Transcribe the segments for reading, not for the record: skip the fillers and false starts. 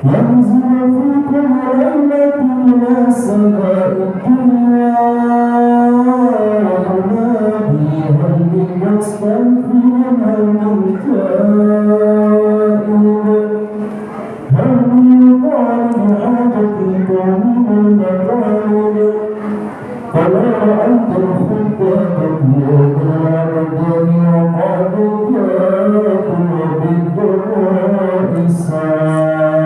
ينزل في كل ليلة إلى سماء الدنيا وينادي هل من مستغفر هل من تائب هل من طالب حاجة من المطالب فلا رأيت الخدام يوم رمضان وقد جاءوا بالدعاء السامر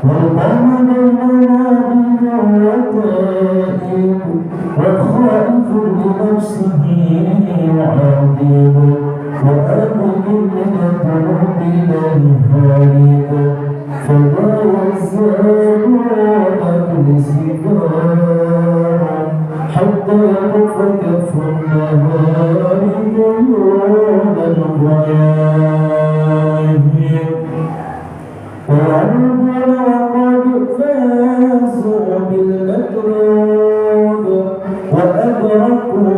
وقام بالمنابر وتائب وخائف لنفسه عادب وآمن من الذنوب إليه هارب فما يزال أكل سجارا حتى يطف كف النهار دون الغياب وعرضنا وقد فازوا بالمكروب وأدركوا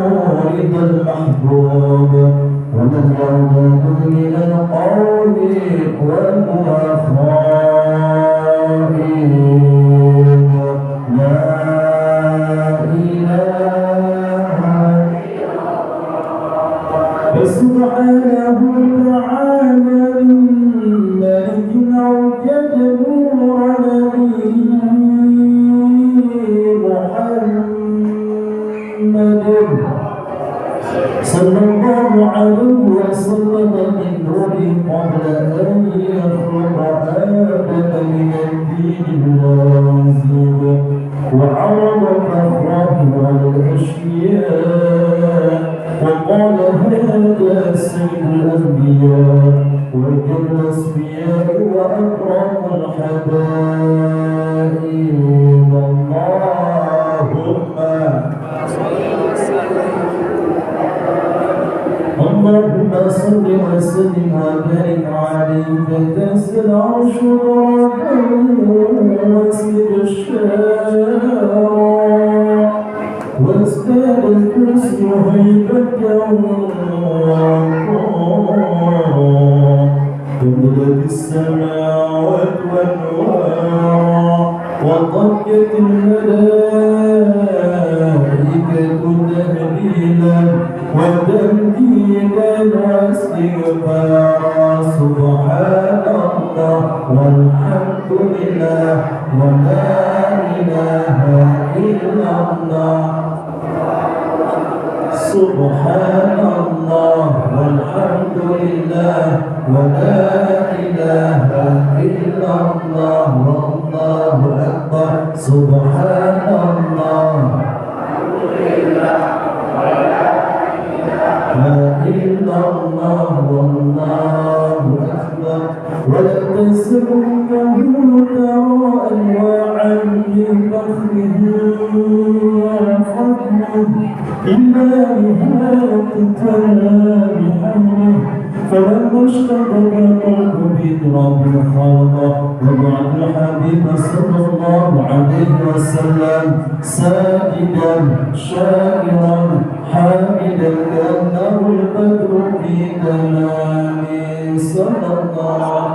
رضا المحبوب ومن يرضى من القول وهو خائف لا إله إلا الله فسبحانه تعالى من ملك أوجد نور نبي محمد صلى الله عليه وسلم من نور قبل أن يخلق آدم من الدين اللازم وعرض فخره والأشياء وقال هذا سيد الأنبياء وجل الأصفياء وأكرم الحبائب اللهم صل وسلم وبارك عليه فتسل العرش واسجد الشارع وازداد الكرسي هيبة وملت السماوات والنور وضجت الملائكة تهليلا وتمجيدا واستغفارا سبحان الله والحمد لله ولا إله إلا الله سبحان الله والحمد لله ولا إله إلا الله والله أكبر سبحان الله لا إلا الله والله أكبر ولا تسبقه ترى أنواعا من فخره وفضله إلا نهاية تام حمله فلما اشتغل قلب بإضراب الخلق وبعد الحبيب صلى الله عليه وسلم ساجدا شاكرا حامدا كأنه البدر في تمام صلى الله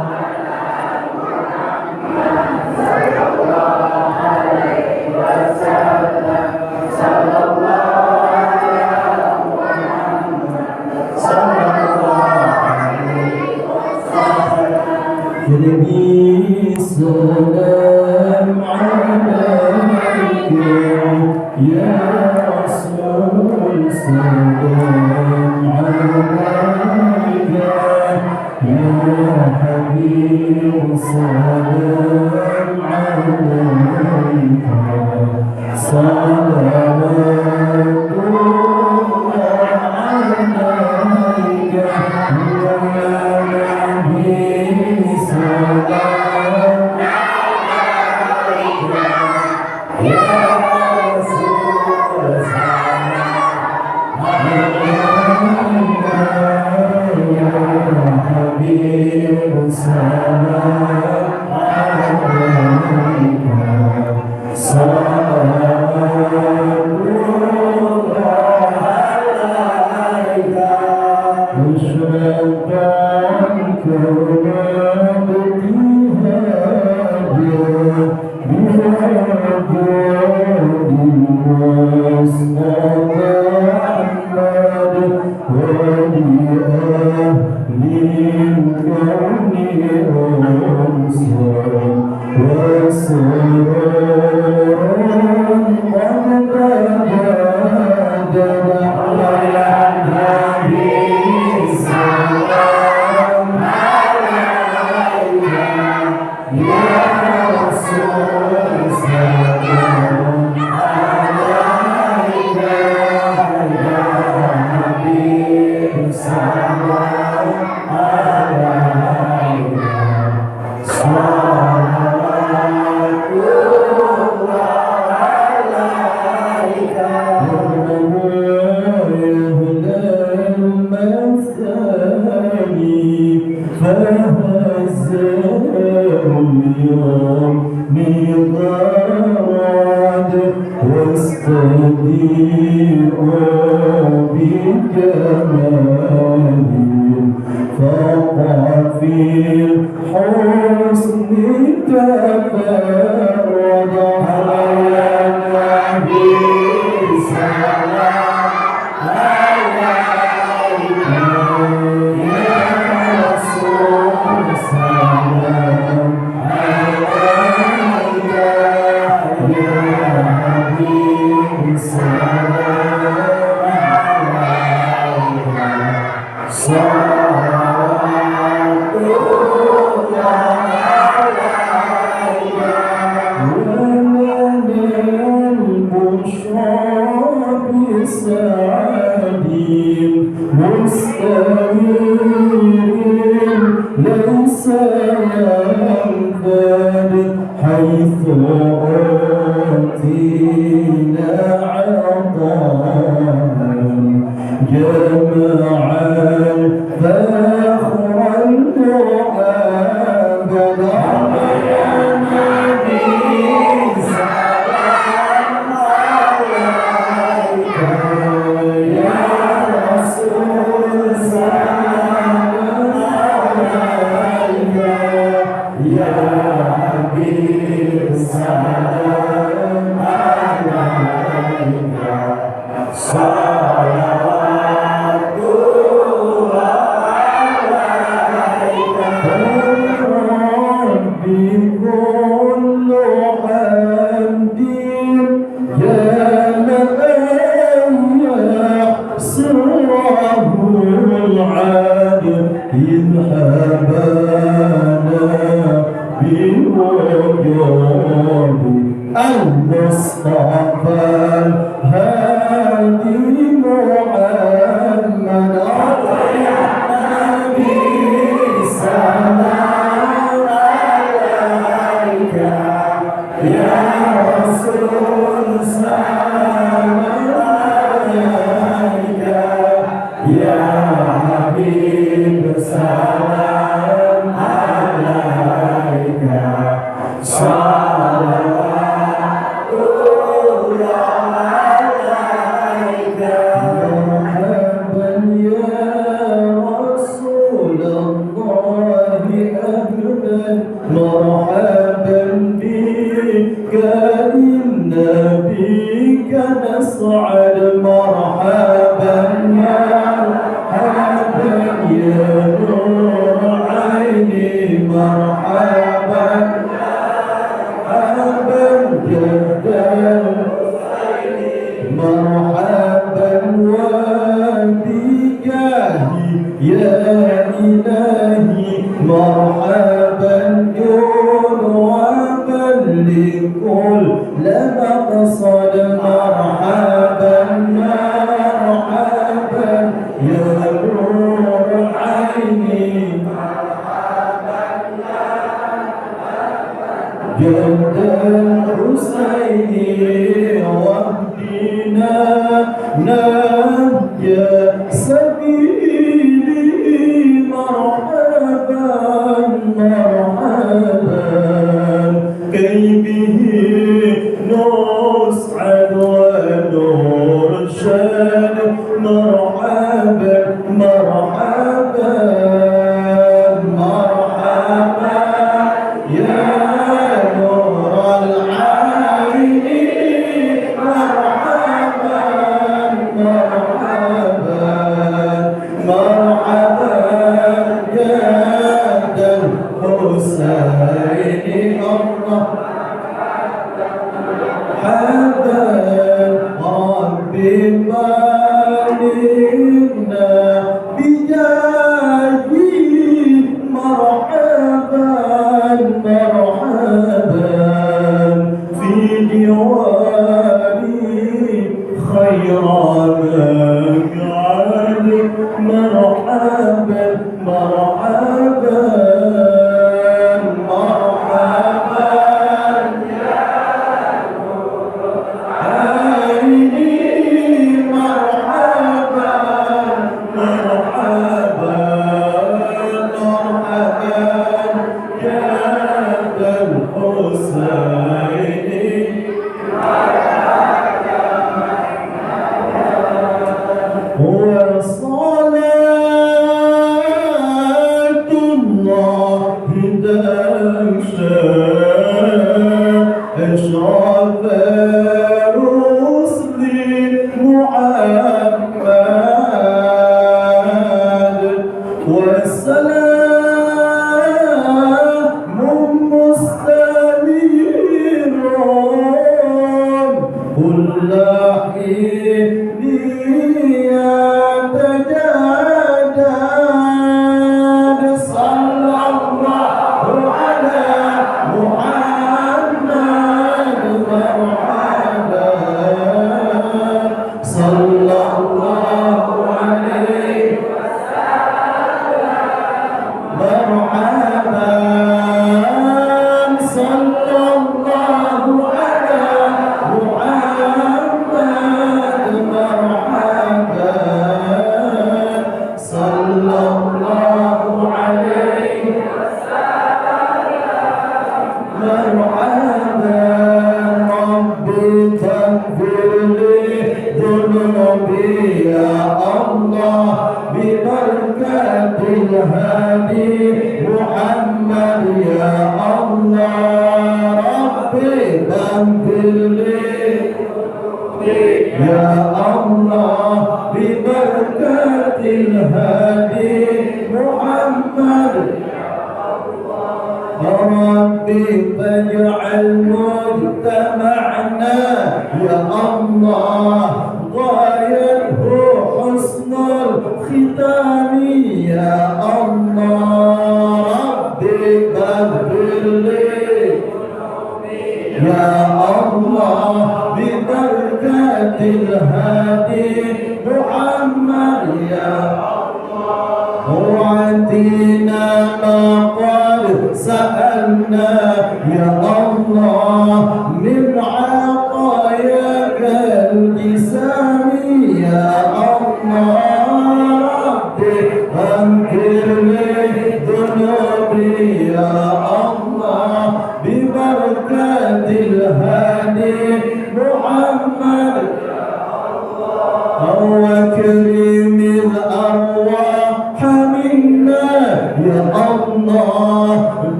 عليه وسلم صلى الله نبي السلام عليك يا رسول السلام عليك يا حبيب السلام عليك صلوات الله عليك يا نبي Thank you.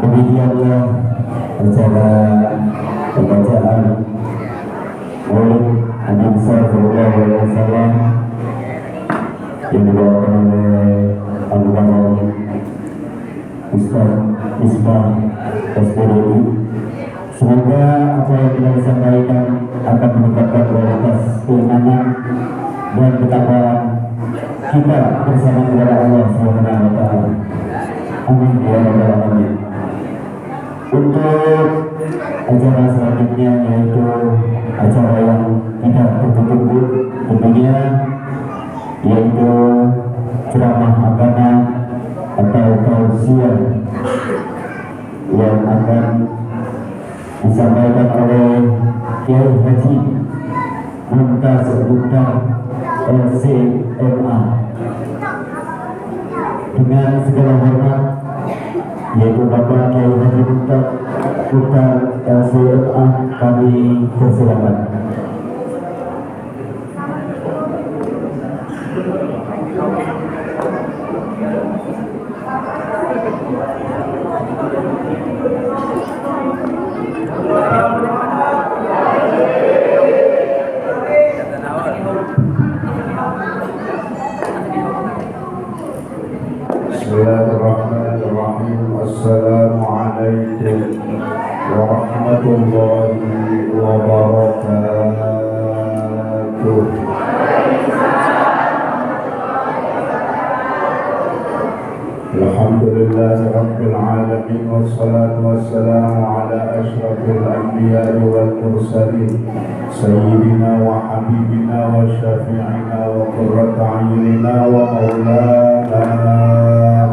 Demikianlah acara pembacaan Maulid Nabi besar Sallallahu Alaihi Wasallam yang dibawakan oleh Al-Bani Ustaz Ismail SPDI. Semoga apa yang telah disampaikan akan meningkatkan kualitas keimanan dan ketakwaan kita bersama kepada Allah Subhanahu wa taala. Amin ya rabbal alamin. Untuk acara selanjutnya yaitu acara yang kita tunggu-tunggu tentunya, yaitu ceramah agama atau tausiah yang akan disampaikan oleh Kiai Haji Mumtaz Mukhtar LCMA. Dengan segala hormat, yaitu Bapak Kiai Haji Mumtaz Mukhtar LCMA, kami persilakan. Bismillahirrahmanirrahim. Assalamualaikum warahmatullahi wabarakatuh. Alhamdulillahi rabbil alamin, wassalatu wassalamu ala asyrafil anbiya'i wal mursalin, sayyidina wa habibina wa syafi'ina wa qurrata a'yunina wa maulana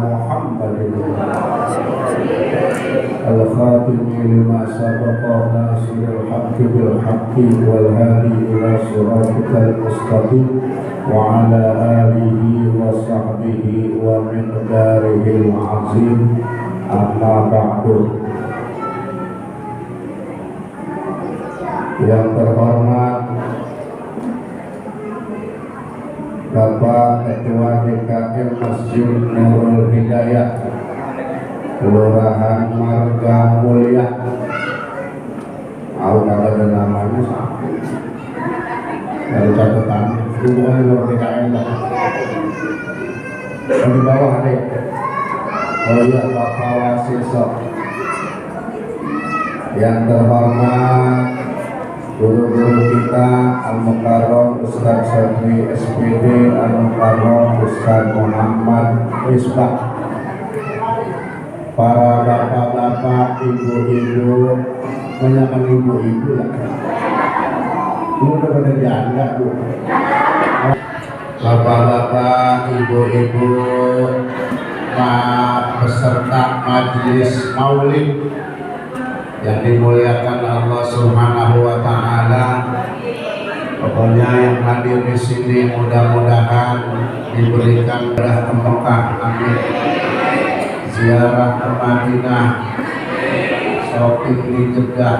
Muhammadin al-khatimi lima sabaqa nasiril haqqi bil haqqi wal hadi ila siratikal mustaqim wa ala alihi wa sahbihi wa miqdarihil azim. Amma ba'du. Yang terhormat Bapak Ketua DKM Masjid Nurul Hidayah Kelurahan Marga Mulia, aku kagak ada namanya dari catatan hubungan Nurul DKM di bawah deh. Oh iya, Bapak Wasiso. Yang terhormat guru-guru kita Al-Mukarram Ustaz Sadri SPD, Al-Mukarram Ustaz Muhammad Misbah, para bapak-bapak, ibu-ibu, banyak ibu-ibu lah. Lu udah pada janda bu. Bapak-bapak, ibu-ibu, peserta majelis maulid yang dimuliakan Allah Subhanahu wa Ta'ala. Pokoknya yang hadir di sini mudah-mudahan diberikan berkah Mekah, amin. Ziarah ke Madinah, shopping di Jeddah,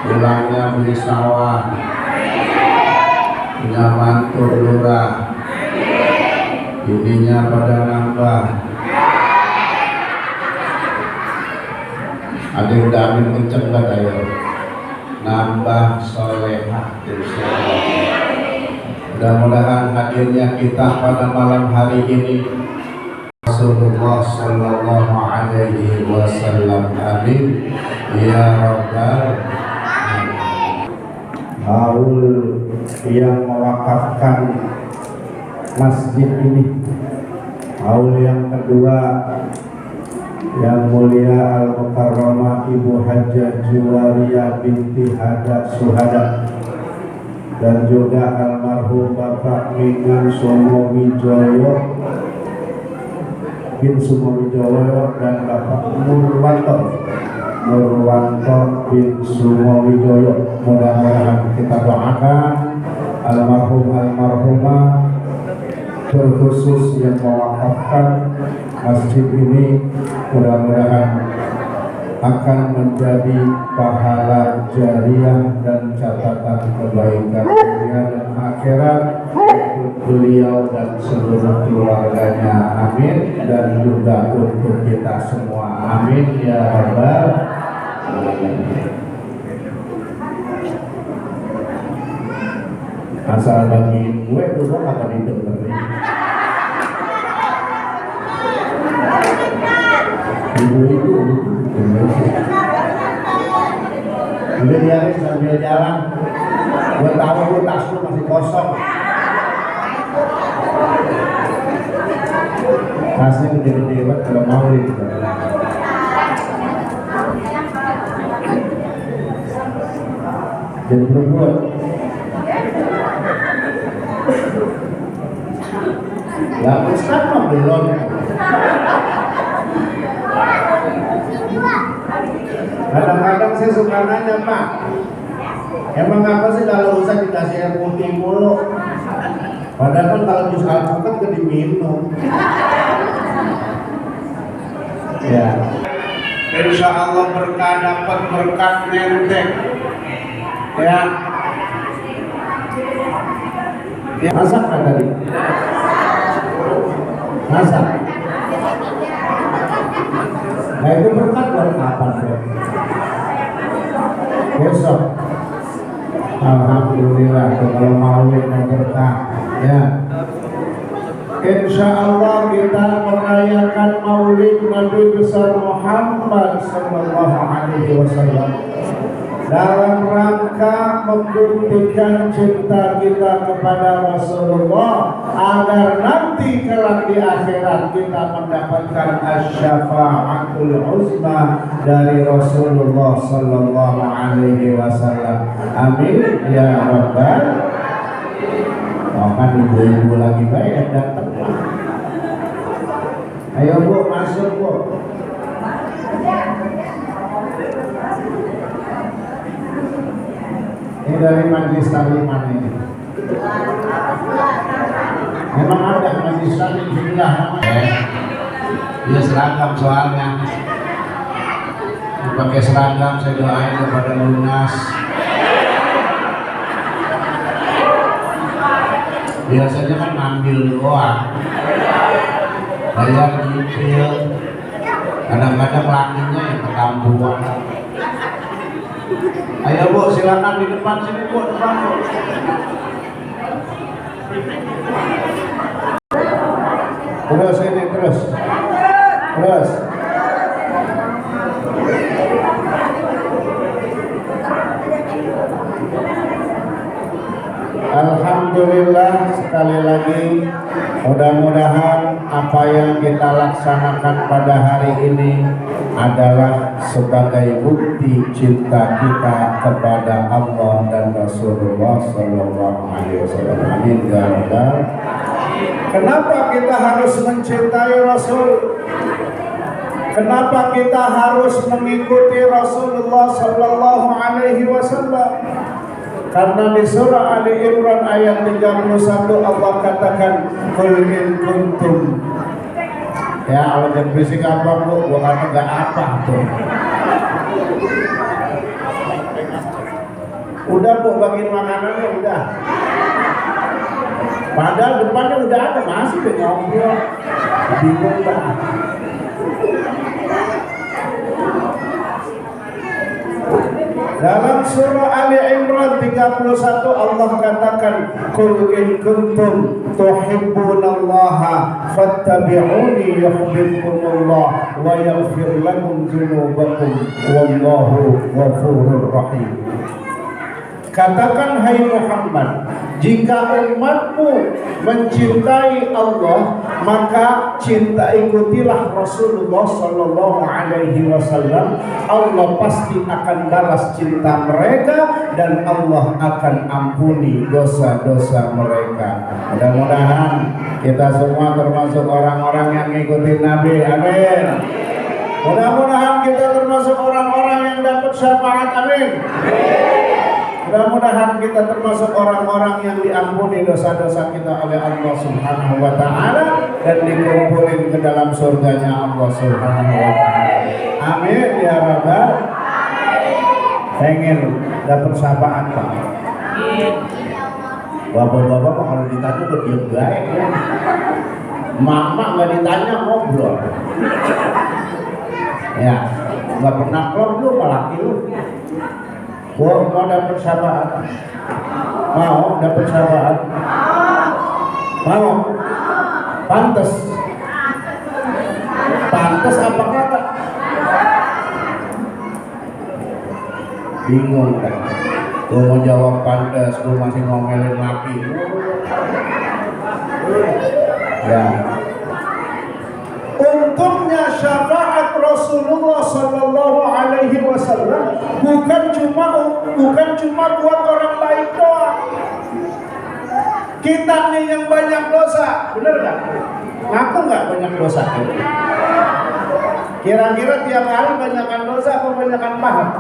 pulangnya beli sawah, punya mantu lurah, ininya pada nambah. Ada yang udah amin kenceng gak ayo? Nambah solehah. Mudah-mudahan hadirnya kita pada malam hari ini Rasulullah sallallahu alaihi wasallam, amin ya rabbal alamin. Haul yang mewakafkan masjid ini, haul yang kedua yang mulia Al-Mukarramah Ibu Hajjah Juwariyah binti Hada Suhada, dan juga almarhum Bapak Mingan Somo Wijoyo bin Sumo Wijoyo dan Bapak Nurwanto bin Sumo Wijoyo. Mudah-mudahan kita doakan almarhumah terkhusus yang mewakafkan masjid ini, mudah-mudahan akan menjadi pahala jariah dan catatan kebaikan dunia dan akhirat untuk beliau dan seluruh keluarganya, amin, dan juga untuk kita semua, amin ya rabbal alamin. Asal bagi gue itu gue kagak didengerin. Ibu-ibu udah biarin sambil jalan. Gue tahu gue tas lu masih kosong. Tasnya gede-gede banget kalau mau gitu. jadi berebut. Ya Ustaz mah belum. Kadang-kadang saya suka nanya, Pak, emang apa sih kalau Ustaz dikasih air putih mulu? Padahal kan kalau jus alpukat gak diminum. Ya. Insya Allah berkah dapat berkat nenteng. Ya. Masak kan tadi? Masak. Nah itu berkat buat kapan? Besok. Alhamdulillah kalau maulid berkah. Ya. Insya Allah kita merayakan maulid Nabi besar Muhammad Sallallahu Alaihi Wasallam dalam rangka membuktikan cinta kita kepada Rasulullah agar nanti kelak di akhirat kita mendapatkan asy-syafa'atul uzma dari Rasulullah Sallallahu Alaihi Wasallam. Amin ya rabbal. Oh kan ibu-ibu lagi baik datang. Ayo Bu, masuk Bu. Ini dari Majelis Taklim ini. Memang ada Majelis Taklim sebelah namanya. Dia seragam soalnya. Pakai seragam saya doain kepada lunas. Biasanya kan ngambil doang, bayar nyicil, kadang-kadang lakinya yang ketampuan. Ayo Bu, silakan di depan sini Bu, depan Bu. Terus ini terus. Alhamdulillah, sekali lagi mudah-mudahan apa yang kita laksanakan pada hari ini adalah sebagai bukti cinta kita kepada Allah dan Rasulullah Sallallahu Alaihi Wasallam. Amin ya rabbal. Kenapa kita harus mencintai Rasul? Kenapa kita harus mengikuti Rasulullah Sallallahu Alaihi Wasallam? Karena di surah Ali Imran ayat 31 Allah katakan qul in kuntum. Ya Allah jangan berisik apa Bu, gua kata enggak apa tuh. Udah Bu, bagiin makanannya udah. Padahal depannya udah ada, masih deh ngobrol. Bingung banget. Dalam surah Ali Imran 31 Allah katakan qul in kuntum tuhibbunallaha fattabi'uni yuhibbukumullah wa yaghfir lakum dzunubakum wallahu ghafurur rahim. Katakan hai Muhammad, jika umatmu mencintai Allah, maka ikutilah Rasulullah Sallallahu Alaihi Wasallam. Allah pasti akan balas cinta mereka dan Allah akan ampuni dosa-dosa mereka. Mudah-mudahan kita semua termasuk orang-orang yang mengikuti Nabi. Amin. Mudah-mudahan kita termasuk orang-orang yang dapat syafaat. Amin. Mudah-mudahan kita termasuk orang-orang yang diampuni dosa-dosa kita oleh Allah Subhanahu wa Ta'ala dan dikumpulin ke dalam surganya Allah Subhanahu wa Ta'ala. Amin ya rabbal. Pengen dapat syafaat Pak. Bapak-bapak kalau ditanya udah diam baik ya. Mama nggak ditanya ngobrol. Ya, nggak pernah klop lu laki lu. Mau dapat syafaat? Mau dapat syafaat? Mau? Pantes? Pantes apa kata? Bingung kan? Gue mau jawab pantes, gue masih ngomelin laki. Ya. Untungnya syafaat Rasulullah Sallallahu Alaihi Wasallam bukan cuma bukan cuma buat orang baik doang. Kita nih yang banyak dosa, bener gak? Ngaku gak banyak dosa? Kira-kira tiap hari banyakan dosa atau banyakan pahala?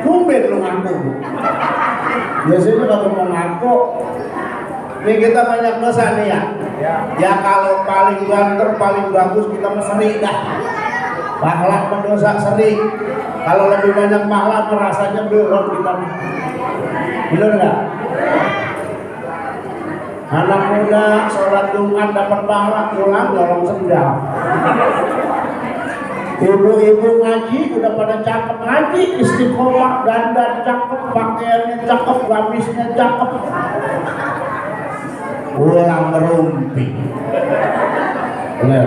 Tumben lu ngaku. Biasanya kalau mau ngaku, nih kita banyak dosa nih ya. Ya kalau paling ganteng, paling bagus kita sering dah. Pahala pendosa sering. Kalau lebih banyak pahala merasanya belum kita. Bener nggak? Anak muda sholat Jumat dapat pahala, pulang nyolong sendal. Ibu-ibu ngaji udah pada cakep ngaji, istiqomah, dandan cakep, pakaiannya cakep, gamisnya cakep. Pulang merumpi. Bener.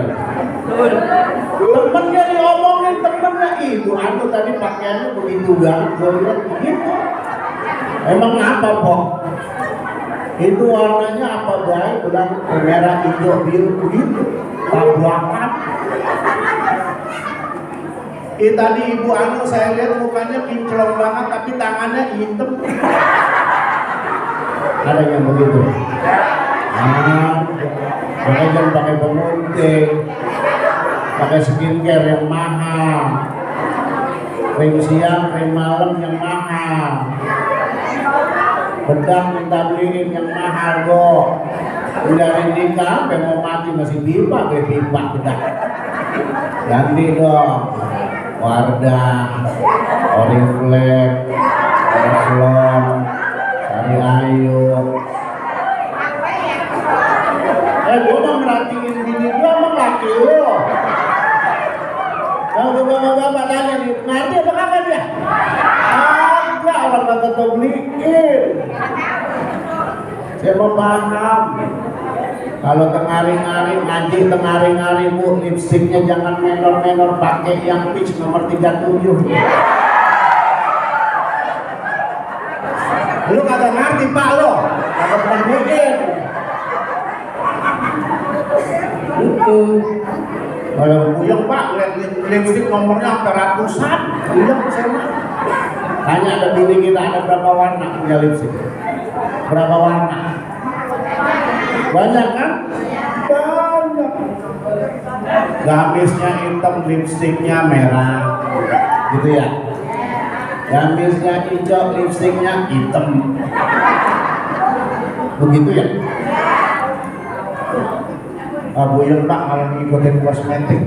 Temennya diomongin, temennya itu, aku tadi pakaiannya begitu banget, gue lihat begitu. Emang apa Pok? Itu warnanya apa baik? Udah merah, hijau, biru begitu. Tabrakan. Tadi ibu anu saya lihat mukanya kinclong banget, tapi tangannya hitam. Ada yang begitu. Makanya jangan pakai pemutih, pakai skincare yang mahal, krim siang, krim malam yang mahal, bedak minta beliin yang mahal kok. Udah nikah, sampai mau mati masih pipa, bedak. Ganti dong, Wardah, Oriflame, Revlon, Sari Ayu. Gue mah merhatiin bini gue mah laki lo. Kalau bapak-bapak tanya nih, nanti apa kabar dia? Agak orang kata tau beliin. Saya mau paham. Kalau tengari-ngari, ngaji tengari-ngari bu, lipstiknya jangan menor-menor, pakai yang peach nomor 37. Lu kagak ngerti pak lo, kagak pernah bikin. Kalau Buyong pak, lihat lipstik nomornya sampai ratusan. Buyong sama. Tanya ada bini kita ada berapa warna punya lipstik? Berapa warna? Banyak kan? Banyak. Gamisnya hitam, lipstiknya merah, gitu ya. Gamisnya hijau, lipstiknya hitam. Begitu ya. Buyong pak kalau ngikutin kosmetik,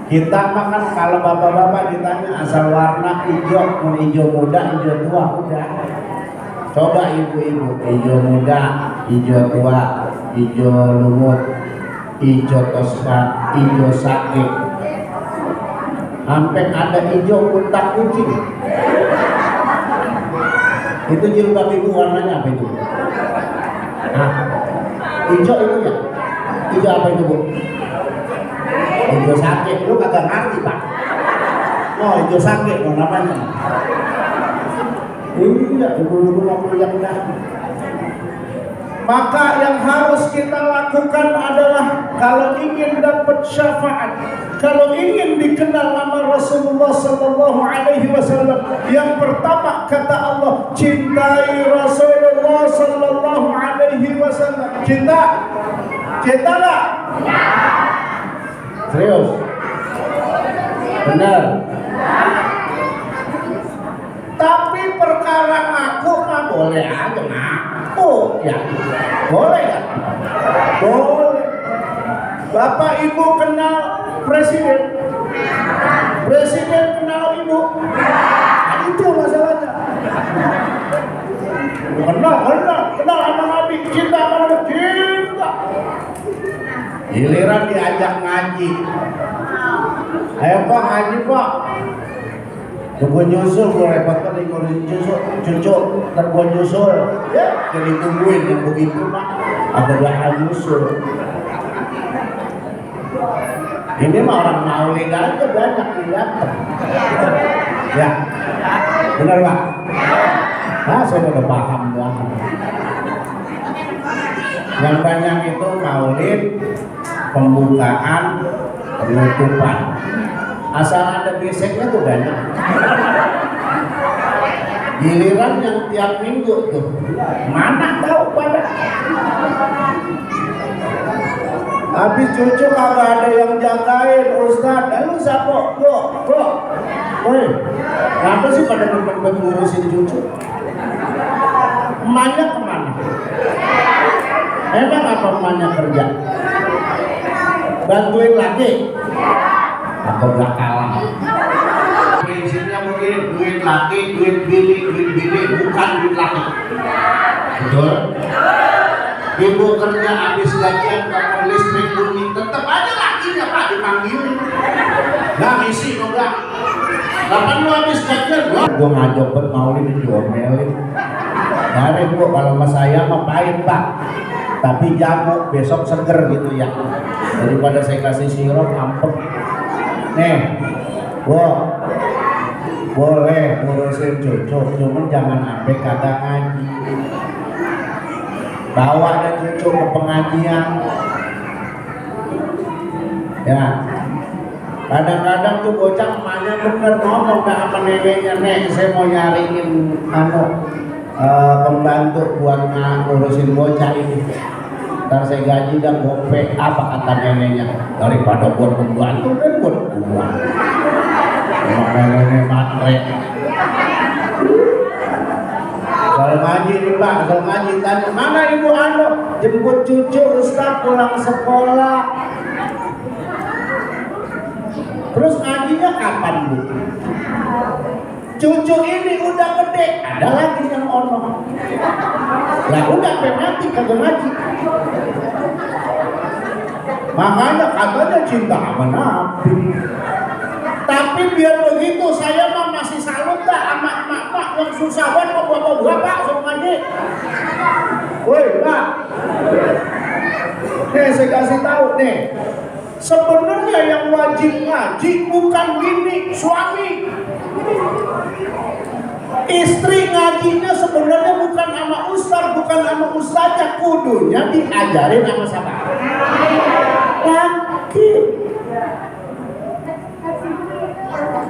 kita makan kalau bapak-bapak ditanya asal warna hijau, mau hijau muda, hijau tua, udah. Coba ibu-ibu, hijau muda, hijau tua, hijau lumut, hijau toska, hijau sake, sampai ada hijau untak kucing. Itu jilbab ibu warnanya apa itu? Nah, hijau itu ya. Hijau apa itu bu? Hijau sake, lu kagak ngerti pak. Oh hijau sake, oh namanya. Iya, ibu-ibu ngomong yang dah. Maka yang harus kita lakukan adalah kalau ingin dapat syafaat, kalau ingin dikenal nama Rasulullah Sallallahu Alaihi Wasallam, yang pertama kata Allah, cintai Rasulullah Sallallahu Alaihi Wasallam. Cinta nggak? Serius? Benar? Tapi perkara ngaku mah boleh aja ngaku ya, boleh ya? Boleh. Bapak ibu kenal presiden, presiden kenal ibu, nah, itu masalahnya. Kenal sama Nabi, cinta sama Nabi, cinta. Giliran diajak ngaji, ayo pak ngaji pak. Gue nyusul, gue repot kan gue cucu ntar gue nyusul ya, jadi tungguin yang begitu mak ada hal nyusul. Ini mah orang maulid aja banyak yang ya, benar pak? Nah saya udah paham banget. Yang banyak itu maulid, pembukaan, penutupan. Asal ada geseknya tuh banyak. Giliran yang tiap minggu tuh mana tahu pada. Habis cucu kagak ada yang jagain Ustaz. Lalu siapa? Kok. Woi, kenapa sih pada demen ngurusin cucu? Emaknya kemana? Emang apa emaknya kerja? Bantuin lagi? Atau gak kalah? Prinsipnya mungkin duit laki, duit bini, bukan duit laki. Betul? Ibu kerja habis gajian kalau listrik bunyi, tetap aja lakinya Pak dipanggil. Nggak ngisi enggak. Kapan lu habis gajian? Gua ngajobet maulid diomelin. Dari gua kalau sama saya mah pahit Pak. Tapi jago besok seger gitu ya. Daripada saya kasih sirup ampek. Nih, gua boleh ngurusin cucu, cuman jangan sampai kagak ngaji. Bawa dan cucu ke pengajian. Ya, kadang-kadang tuh bocah emaknya bener ngomong sama neneknya, nek saya mau nyariin pembantu buat ngurusin bocah ini. Ntar saya gaji dan gope, apa kata neneknya? Daripada buat pembantu kan buat uang. Emang neneknya matre. Kalau ngaji nih Pak, kalau ngaji tanya, mana ibu Anda? Jemput cucu Ustaz pulang sekolah. Terus ngajinya kapan Bu? Cucu ini udah gede, ada lagi yang ono. Lah udah mati kagak ngaji. Makanya katanya cinta sama Nabi. Tapi biar begitu saya mah masih salut dah sama emak-emak yang susah banget mau bapak-bapak suruh ngaji. Woi Pak, nih saya kasih tahu nih. Sebenarnya yang wajib ngaji bukan bini, suami. Istri ngajinya sebenarnya bukan sama ustaz, bukan sama ustazah, kudunya diajarin sama siapa? Laki.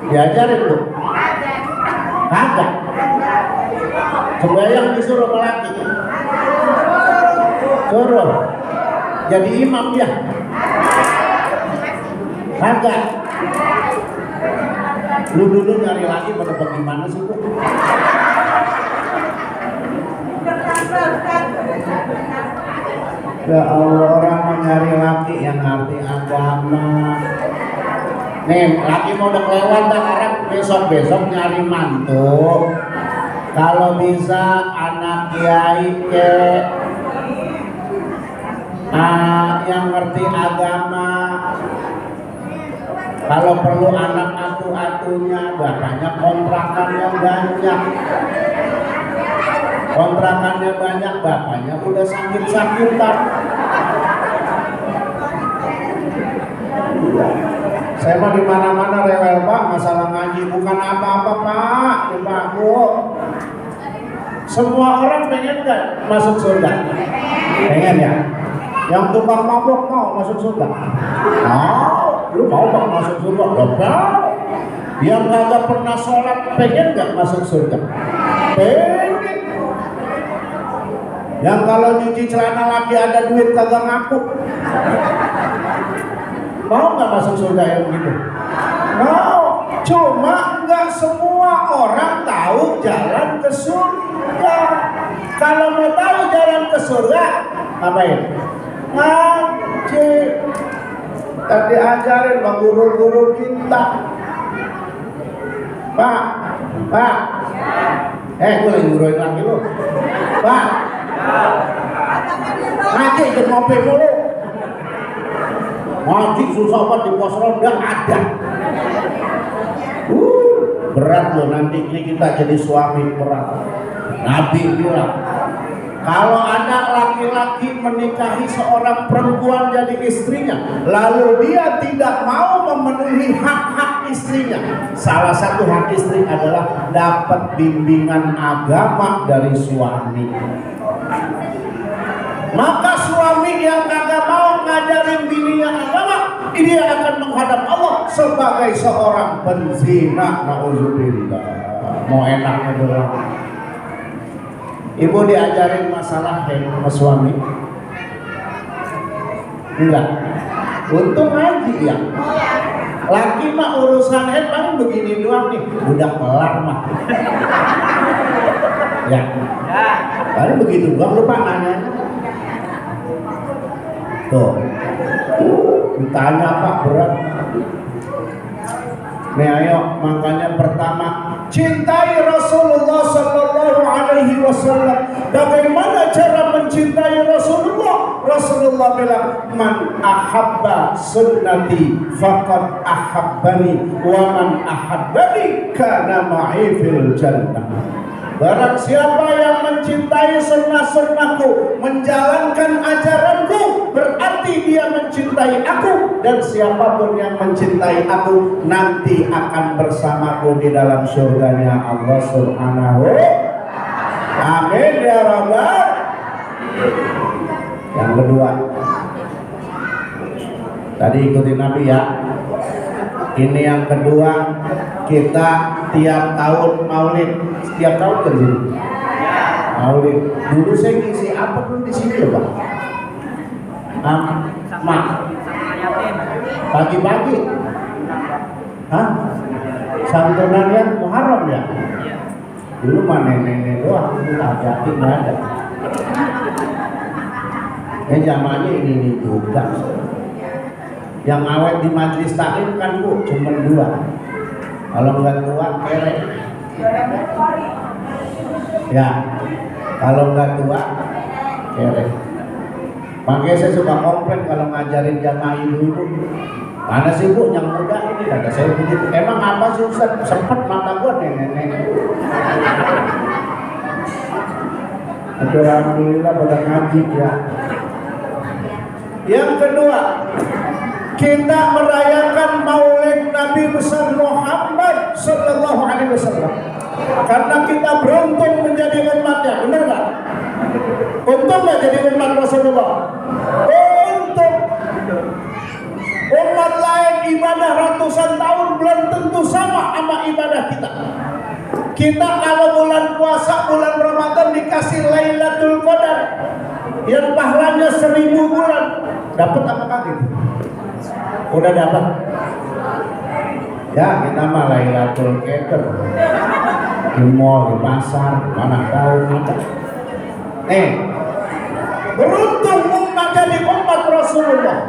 Diajarin tuh? Kagak. Kebayang disuruh ke laki. Suruh jadi imam ya. Kagak. Lu dulu nyari lagi pada bagaimana sih Bu? Ya Allah, orang mau nyari laki yang ngerti agama. Nih, laki mau udah kelewat dah orang besok-besok nyari mantu. Kalau bisa anak kiai yang ngerti agama. Kalau perlu anak atu-atunya, bapaknya kontrakannya banyak. Kontrakannya banyak, bapaknya udah sakit-sakitan. Saya mah di mana-mana rewel Pak, masalah ngaji bukan apa-apa Pak, Pak Bu. Semua orang pengen nggak masuk surga? Pengen ya? Yang tukang mabok mau masuk surga? Mau, lu mau Pak masuk surga? Mau. Yang kagak pernah sholat pengen nggak masuk surga? Pengen. Yang kalau nyuci celana laki ada duit kagak ngaku? Mau nggak masuk surga yang begitu? Mau. Cuma nggak semua orang tahu jalan ke surga. Kalau mau tahu jalan ke surga, ngapain? Ngaji. Tadi ajarin sama guru-guru kita. Pak, gue lagi guruin lagi lu. Pak, ngaji ke mobil mulu. Ngaji susah banget di pos ronda ada. Berat loh nanti ini kita jadi suami berat. Nabi bilang, kalau ada laki-laki menikahi seorang perempuan jadi istrinya, lalu dia tidak mau memenuhi hak-hak istrinya, salah satu hak istri adalah dapat bimbingan agama dari suami. Maka suami yang kagak mau ngajarin bininya agama, dia akan menghadap Allah sebagai seorang penzina. Nauzubillah. Mau enaknya doang. Ibu diajarin masalah haid sama suami? Enggak. Untung ngaji ya. Laki mah urusan haid paling begini doang nih. Udah kelar mah. Ya. Paling begitu doang, lupa nanya. Tuh. Ditanya Pak berat. Nih ayo, makanya pertama cintai Rasulullah Sallallahu Alaihi Wasallam. Bagaimana cara mencintai Rasulullah? Rasulullah bilang, man ahabba sunnati faqad ahabbani, wa man ahabbani kana ma'i fil jannah. Barang siapa yang mencintai sunnah-sunnahku, menjalankan ajaranku, berarti dia mencintai aku. Dan siapapun yang mencintai aku, nanti akan bersamaku di dalam surganya Allah Subhanahu. Amin ya Rabbal. Yang kedua, tadi ikutin Nabi ya. Ini yang kedua, kita tiap tahun maulid. Setiap tahun ke sini. Maulid. Dulu saya ngisi apa tuh di sini ya Pak? Mak. Pagi-pagi. Hah? Santunan yang Muharram ya? Dulu mah nenek-nenek doang, laki-laki nggak ada. Zamannya ini juga. Yang awet di majelis taklim kan Bu, cuma 2. Kalau nggak tua, kerek. Ya, kalau nggak tua, kerek. Makanya saya suka komplain kalau ngajarin jamaah ibu-ibu. Mana sih Bu yang muda ini? Kata saya begitu. Emang apa sih Ustaz? Sempet mata gua nenek-nenek. Alhamdulillah pada ngaji ya. Yang kedua, kita merayakan maulid Nabi besar Muhammad Sallallahu Alaihi Wasallam karena kita beruntung menjadi umatnya. Benar nggak? Untung nggak jadi umat Rasulullah? Untung. Umat lain ibadah ratusan tahun belum tentu sama ibadah kita. Kita kalau bulan puasa, bulan Ramadan dikasih Lailatul Qadar yang pahalanya 1000 bulan. Dapat apa kagak? Udah dapat. Ya kita mah Lailatul Qadar di mall, di pasar, mana tahu ada. Beruntung umat jadi umat Rasulullah,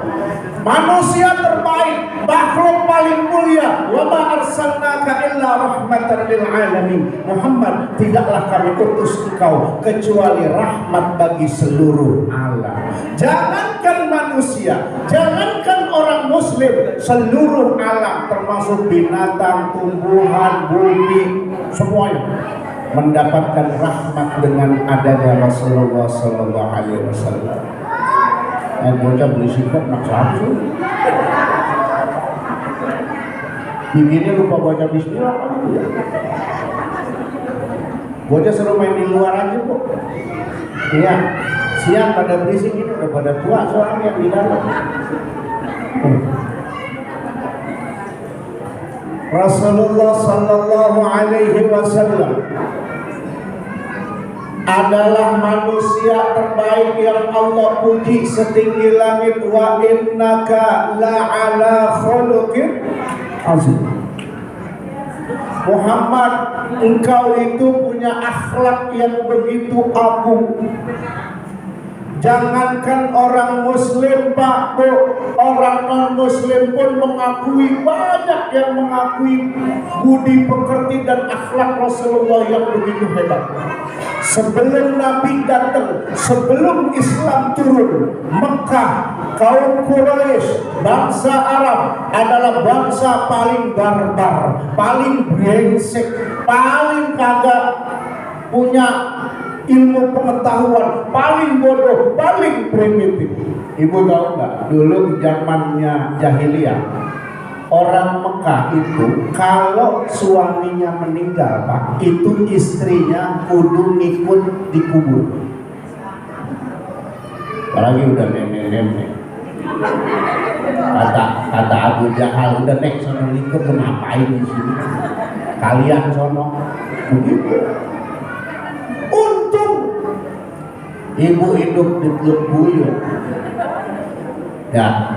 manusia terbaik, makhluk paling mulia. Wa ma arsalnaka illa rahmatan lil alamin. Muhammad, tidaklah kami utus engkau kecuali rahmat bagi seluruh alam. Jangankan manusia, jangankan orang muslim, seluruh alam termasuk binatang, tumbuhan, bumi, semuanya mendapatkan rahmat dengan adanya Rasulullah Sallallahu Alaihi Wasallam. Bocah berisik kok nak satu. Bikinnya lupa baca bismillah. Bocah suruh main di luar aja kok. Iya, siang pada berisik ini udah pada tua soalnya yang di dalam. Rasulullah Sallallahu Alaihi Wasallam adalah manusia terbaik yang Allah puji setinggi langit. Wa innaka la'ala khuluqin azim. Muhammad, engkau itu punya akhlak yang begitu agung. Jangankan orang muslim Pak Bu, orang non muslim pun mengakui, banyak yang mengakui budi pekerti dan akhlak Rasulullah yang begitu hebat. Sebelum Nabi datang, sebelum Islam turun, Mekah, kaum Quraisy, bangsa Arab adalah bangsa paling barbar, paling brengsek, paling kagak punya ilmu pengetahuan, paling bodoh, paling primitif. Ibu tahu nggak? Dulu zamannya jahiliyah, orang Mekah itu kalau suaminya meninggal Pak, itu istrinya kudu ngikut dikubur. Apalagi udah nenek-nenek. Kata Abu Jahal, udah nek sono ikut ngapain di sini? Kalian sono. Begitu. Untung ibu hidup di Teluk Buyung. Ya.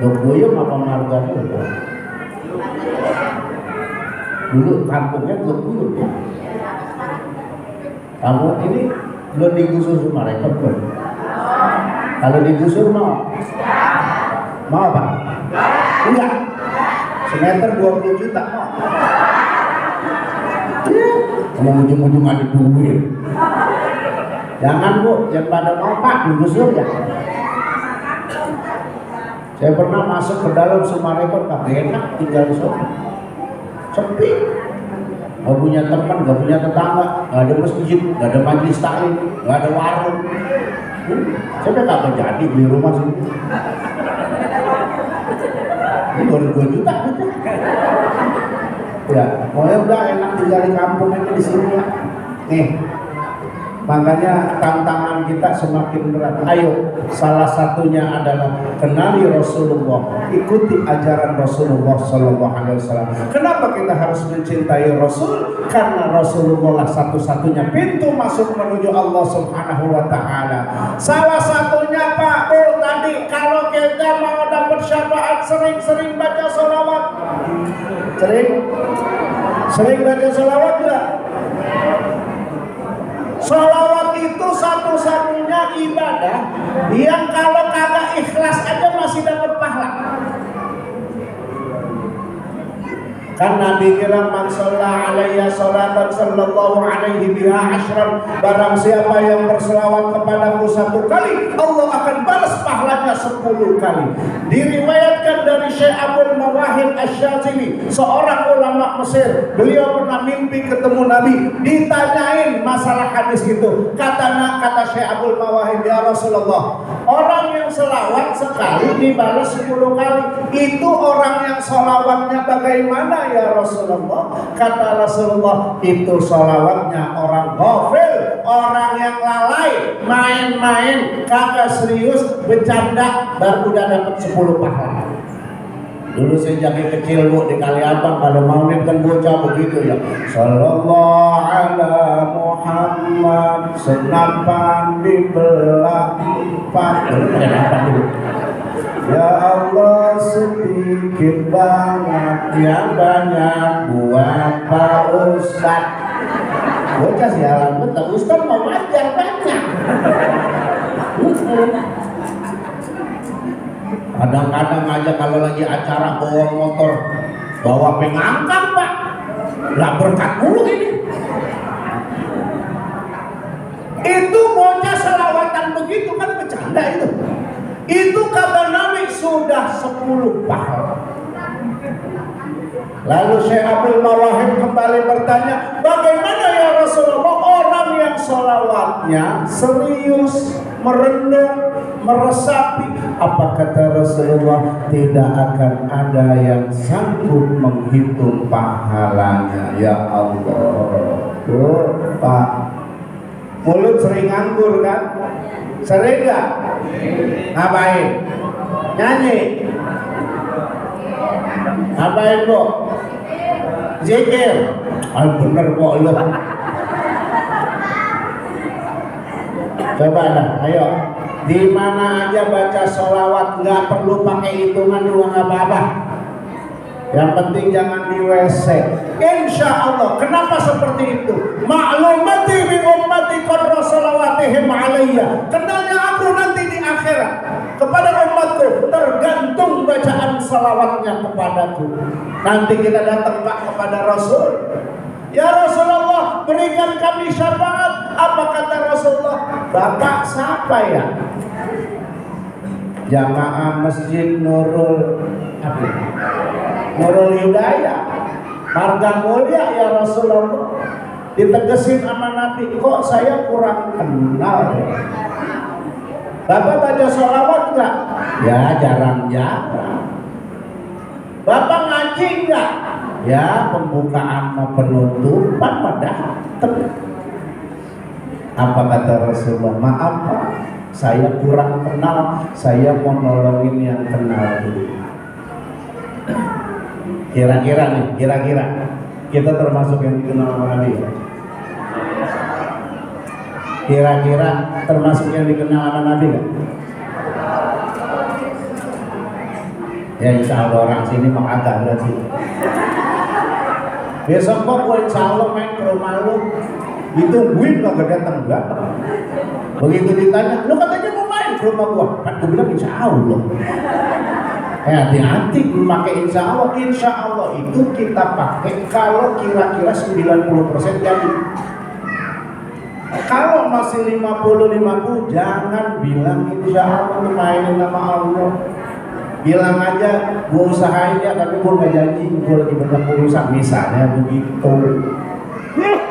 Teluk Buyung apa Margomolo? Dulu kampungnya Teluk Buyung ya. Kamu ini belum digusur Sumarekon belum? Kalau digusur mau? Mau apa? Enggak. Semeter 20 juta mau? Mau ujung-ujung ada duit. Jangan Bu, yang pada mau Pak digusur ya. Saya pernah masuk ke dalam Sumarekon, Pak, enak tinggal di sana. Sepi. Gak punya teman, gak punya tetangga, gak ada masjid, gak ada majelis taklim, gak ada warung. Saya kagak jadi beli rumah sini. Ini baru 2 juta gitu. Ya, pokoknya udah enak tinggal di kampung aja di sini ya. Nih, makanya tantangan kita semakin berat. Ayo, salah satunya adalah kenali Rasulullah, ikuti ajaran Rasulullah Sallallahu Alaihi Wasallam. Kenapa kita harus mencintai Rasul? Karena Rasulullah lah satu-satunya pintu masuk menuju Allah Subhanahu Wa Taala. Salah satunya Pak, tadi kalau kita mau dapat syafaat sering-sering baca sholawat. Sering baca sholawat nggak? Sholawat itu satu-satunya ibadah yang kalau kagak ikhlas aja masih dapat pahala. Kan Nabi bilang man shalla alayya sholatan sallallahu alaihi biha asyran, barang siapa yang berselawat kepadaku 1 kali, Allah akan balas pahalanya 10 kali. Diriwayatkan dari Syekh Abdul Mawahib Asy-Syadzili, seorang ulama Mesir. Beliau pernah mimpi ketemu Nabi, ditanyain masalah hadis itu. Kata Syekh Abdul Mawahib, ya Rasulullah, orang yang selawat sekali dibalas 10 kali, itu orang yang selawatnya bagaimana ya Rasulullah? Kata Rasulullah, itu sholawatnya orang ghafil, orang yang lalai, main-main, kagak serius, bercanda, baru udah dapat 10 pahala. Dulu saya jadi kecil Bu di Kaliabang, kalau maulid kan bocah begitu ya. Sallallahu ala Muhammad, senapan dibelah 4. Ya Allah, sedikit banget yang banyak buat Pak Ustad. Bocah sialan betul, Ustad mau ngajar banyak. Kadang-kadang aja kalau lagi acara bawa motor, bawa pengangkat Pak, lah berkat mulu ini. Itu bocah selawatan begitu kan bercanda itu. Itu kata Nabi sudah 10 pahala. Lalu Syekh Abdul Mawahib kembali bertanya, bagaimana ya Rasulullah orang yang sholawatnya serius, merenung, meresapi? Apa kata Rasulullah? Tidak akan ada yang sanggup menghitung pahalanya. Ya Allah. Pak, mulut sering nganggur kan? Sering gak? Ngapain? Nyanyi? Ngapain Bu? Zikir? Bener kok lu. Coba dah, ayo. Di mana aja baca sholawat nggak perlu pakai hitungan juga nggak apa-apa. Yang penting jangan di WC. Insya Allah. Kenapa seperti itu? Maklumati bi ummati qadra sholawatihim alayya. Kenalnya aku nanti di akhirat kepada umatku tergantung bacaan salawatnya kepadaku. Nanti kita datang Pak kepada Rasul. Ya Rasulullah, berikan kami syafaat. Apa kata Rasulullah? Bapak siapa ya? Jamaah Masjid Nurul Hidayah, Marga Mulia ya Rasulullah. Ditegesin sama Nabi, kok saya kurang kenal ya? Bapak baca sholawat enggak? Ya jarang-jarang. Bapak ngaji enggak? Ya pembukaan sama penutupan pada. Apa kata Rasulullah? Maaf Pak, Saya kurang kenal, saya mau nolongin yang kenal dulu. Kira-kira nih, kira-kira kita termasuk yang dikenal sama Nabi ya? Kira-kira termasuk yang dikenal sama Nabi nggak? Ya insya Allah orang sini mah agak berarti. Besok kok gue insya Allah main ke rumah lu, ditungguin kagak datang enggak. Begitu ditanya, lu katanya mau main ke rumah gua, kan gue bilang insya Allah. Hati-hati memakai insya Allah. Insya Allah itu kita pakai kalau kira-kira 90% jadi. Kalau masih 50-50 jangan bilang insya Allah mainin nama Allah. Bilang aja gue usahain ya, tapi gue gak janji gue lagi banyak urusan, misalnya begitu.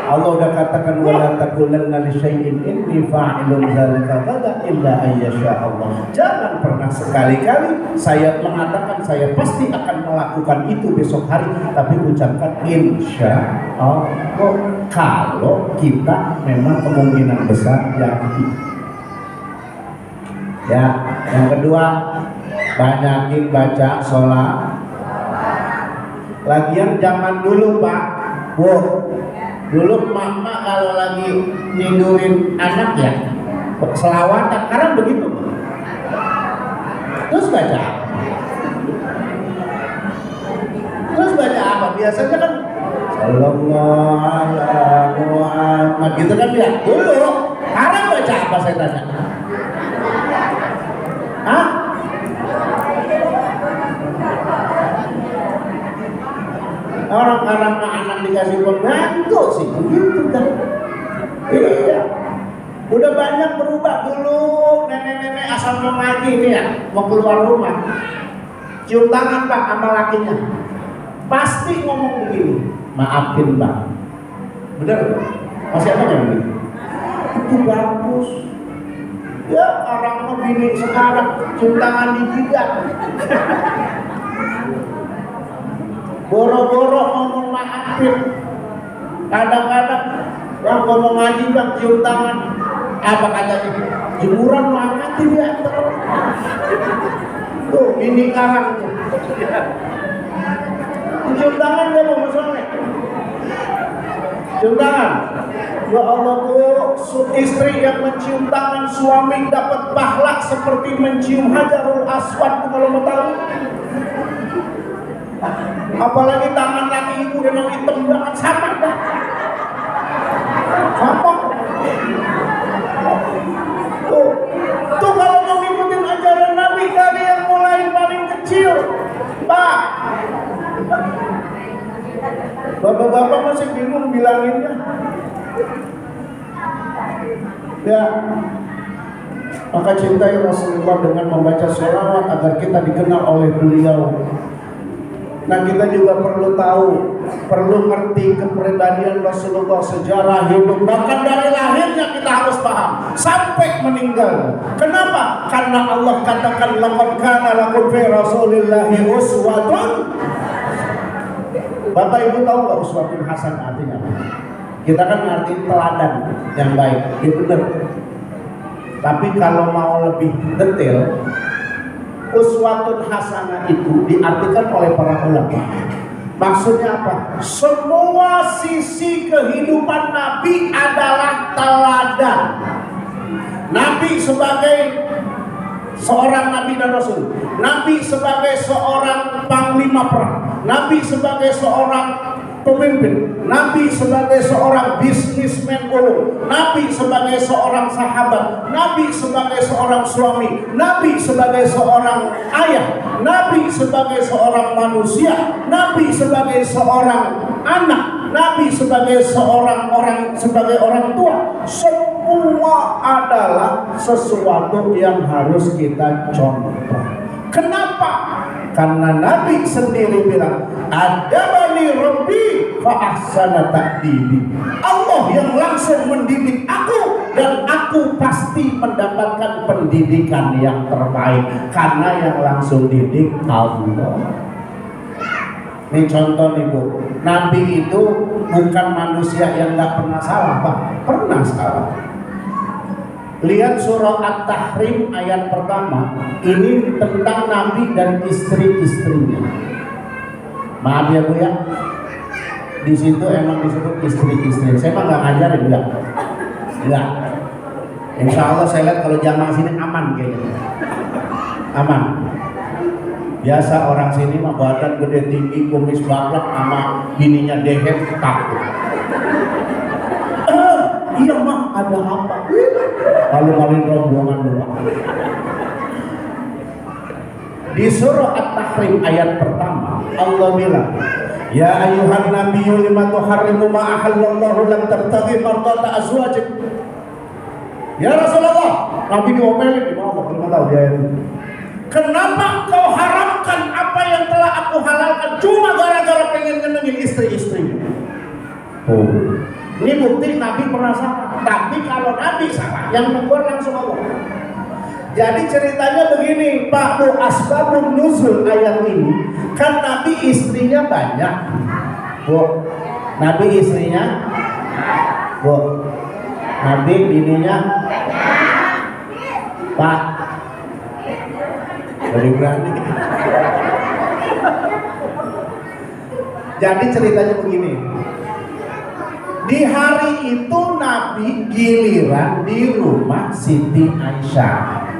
Allah udah katakan wala taqulanna li syai'in inni fa'ilun dzalika ghadan illa ayyasha Allah. Jangan pernah sekali-kali saya mengatakan saya pasti akan melakukan itu besok hari, tapi ucapkan insya Allah kalau kita memang kemungkinan besar jadi. Ya, yang kedua, banyakin baca sholat. Lagian zaman dulu Pak, dulu mama kalau lagi nidurin anak ya selawatan, sekarang begitu. Terus baca apa? Biasanya kan sallallahu alaihi Muhammad gitu kan ya. Dulu, sekarang baca apa saya tanya? Hah? Orang-orang anak dikasih pembantu sih begitu kan. Iya. Udah banyak berubah. Dulu nenek-nenek asal mau ngaji ini ya, mau keluar rumah, cium tangan Pak sama lakinya, pasti ngomong begini, maafin Pak. Bener? Masih ada yang begitu? Itu bagus. Ya orang mau bini sekarang cium tangan di jidat. Boro-boro ngomong maafin. Kadang-kadang yang ngomong ngaji bang cium tangan. Apa katanya? Jemuran mati dia terus. Tuh ini karang tuh. Cium tangan dia mau masalahnya. Cium tangan. Ya Allah tuh istri yang mencium tangan suami dapat pahala seperti mencium Hajarul Aswad kalau mau tahu. Apalagi tangan laki ibu memang hitam banget, sama dah. Sama. Tuh kalau mau ngikutin ajaran Nabi dari yang mulai paling kecil, Pak. Bapak-bapak masih bingung bilanginnya. Ya. Maka cintai Rasulullah dengan membaca sholawat agar kita dikenal oleh beliau. Nah kita juga perlu tahu, perlu ngerti kepribadian Rasulullah, sejarah hidup, bahkan dari lahirnya kita harus paham sampai meninggal. Kenapa? Karena Allah katakan laqad kana lakum fi Rasulillahi uswatun. Bapak Ibu tahu nggak uswatun hasan artinya apa? Kita kan ngerti teladan yang baik, itu benar. Tapi kalau mau lebih detail, uswatun hasanah itu diartikan oleh para ulama. Maksudnya apa? Semua sisi kehidupan Nabi adalah teladan. Nabi sebagai seorang Nabi dan Rasul, Nabi sebagai seorang panglima perang, Nabi sebagai seorang pemimpin, Nabi sebagai seorang bisnismen ulung, Nabi sebagai seorang sahabat, Nabi sebagai seorang suami, Nabi sebagai seorang ayah, Nabi sebagai seorang manusia, Nabi sebagai seorang anak, Nabi sebagai sebagai orang tua. Semua adalah sesuatu yang harus kita contoh. Kenapa? Karena Nabi sendiri bilang, adabani Rabbi fa ahsana ta'dibi. Allah yang langsung mendidik aku dan aku pasti mendapatkan pendidikan yang terbaik karena yang langsung didik Allah. Ini contoh nih Bu, Nabi itu bukan manusia yang gak pernah salah Pak, pernah salah. Lihat surah At-Tahrim ayat pertama. Ini tentang Nabi dan istri-istrinya. Maaf ya Bu ya. Di situ emang disebut istri-istri. Saya mah nggak ngajarin enggak. Enggak. Insya Allah saya lihat kalau jamaah sini aman kayaknya. Aman. Biasa orang sini mah badan gede tinggi, kumis baklak sama bininya dehem takut. Iya mah ada apa? Malu-maluin rombongan doang. Di surah At-Tahrim ayat pertama Allah bilang, ya ayuhan nabiyyu lima tuharrimu ma ahallallahu lam tabtaghi mardata azwajik. Ya Rasulullah, Nabi diomelin di bawah, belum tahu dia itu. Kenapa kau haramkan apa yang telah aku halalkan cuma gara-gara pengen nyenengin istri-istrinya? Oh. Ini bukti Nabi pernah salah. Tapi kalau Nabi salah, yang tegur langsung Allah. Jadi ceritanya begini, Pak Bu, asbabun nuzul ayat ini kan Nabi istrinya banyak. Bu, Nabi istrinya, Bu, Nabi bininya, Pak, berani. Jadi ceritanya begini. Di hari itu Nabi giliran di rumah Siti Aisyah.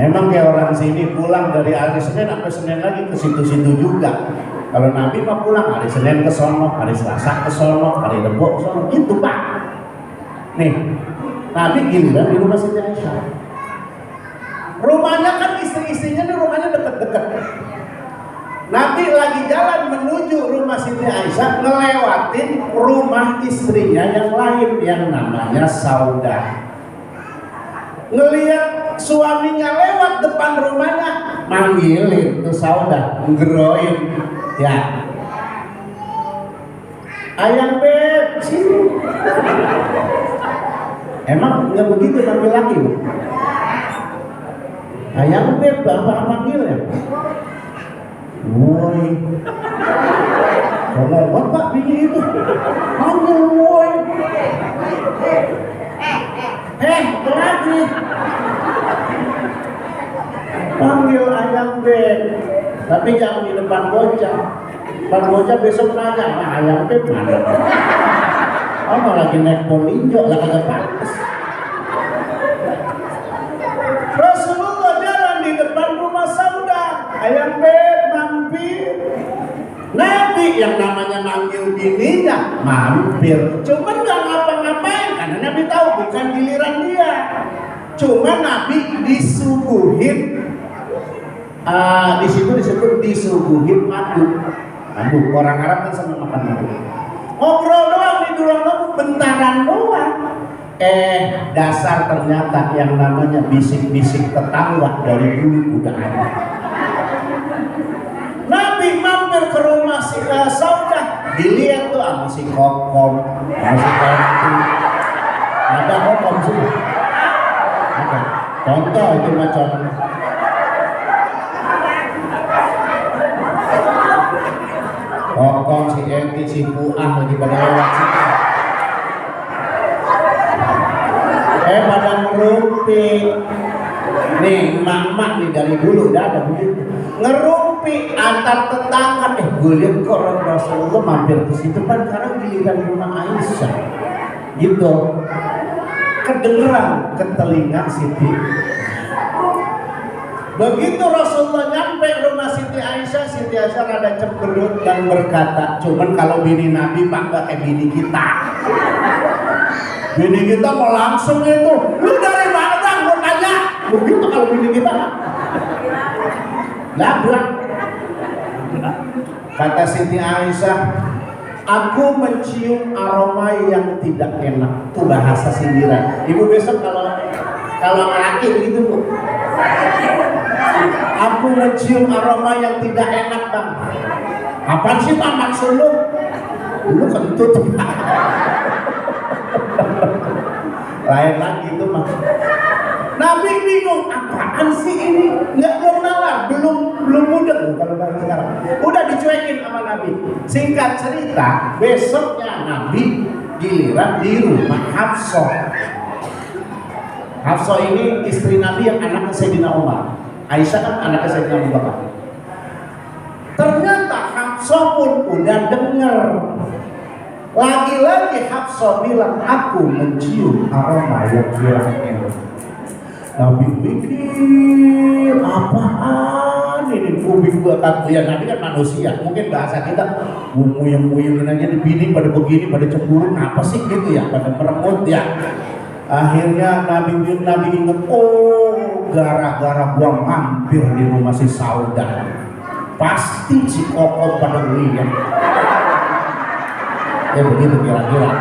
Emang kayak orang sini pulang dari hari Senin sampai Senin lagi ke situ-situ juga. Kalau Nabi mah pulang hari Senin ke sono, hari Selasa ke sono, hari Rebo ke sono, gitu Pak. Nih, Nabi giliran di rumah Siti Aisyah. Rumahnya kan istri-istrinya nih rumahnya deket-deket. Nabi lagi jalan menuju rumah Siti Aisyah, ngelewatin rumah istrinya yang lain yang namanya Saudah. Ngelihat suaminya lewat depan rumahnya, manggilin tuh Saudah, ngeroin, ya. Ayang beb, sini. Emang nggak begitu panggil laki? Ayang beb, bapak manggil ya? Woi, ngomong Pak bini itu, panggil woi. Lagi panggil ayang beb, tapi jangan di depan bocah. Depan bocah besok nanya, nah ayang beb mana? Oh lagi naik polinjo, lah kagak pantas. Rasulullah jalan di depan rumah Saudah, ayang beb mampir. Nabi yang namanya manggil bininya mampir, cuman nggak ngapa-ngapain karena Nabi tahu bukan giliran dia. Cuma Nabi disuguhin, di situ disebut disuguhin madu. Madu orang Arab kan sama makan madu. Ngobrol doang di ruang bentaran doang. Dasar ternyata yang namanya bisik-bisik tetangga dari dulu udah ada. Nabi mampir ke rumah si Saudah, dilihat tuh sama si Kokom, sama si Kokom. Ada Kokom sih. Oke. Contoh itu macam Kokom, si Enti, si Puah lagi pada lewat situ. Pada ngerumpi. Nih, emak-emak nih dari dulu udah ada begitu. Ngerumpi antar tetangga. Gue lihat kok Rasulullah mampir ke situ kan karena giliran rumah Aisyah. Gitu. Kedengeran ke telinga Siti. Begitu Rasulullah nyampe rumah Siti Aisyah rada cemberut dan berkata, cuman kalau bini Nabi Pak gak kayak bini kita. Bini kita mau langsung itu, lu dari mana Bang? Gue tanya. Begitu kalau bini kita labrak. Kata Siti Aisyah, aku mencium aroma yang tidak enak. Itu bahasa sindiran. Ibu besok kalau laki begitu Bu. Aku mencium aroma yang tidak enak Bang. Apaan sih Pak maksud lu? Lu kentut. Lain lagi itu Bang. Nabi bingung, apaan sih ini? Belum nalar, belum mudeng kalau bahasa sekarang. Udah dicuekin sama Nabi. Singkat cerita, besoknya Nabi giliran di rumah Hafsah. Hafsah ini istri Nabi yang anaknya Sayyidina Umar. Aisyah kan anaknya Sayyidina Abu Bakar. Ternyata Hafsah pun udah dengar. Lagi-lagi Hafsah bilang, aku mencium aroma yang kurang enak. Nabi pikir, apaan ini kubik buatan? Ya Nabi kan manusia, mungkin bahasa kita muyeng-muyeng aja di bini pada begini, pada cemburu, apa sih gitu ya, pada meremut ya. Akhirnya Nabi ingat, oh gara-gara gua mampir di rumah si Saudah, pasti si Koko pada lihat. Ya begitu kira-kira.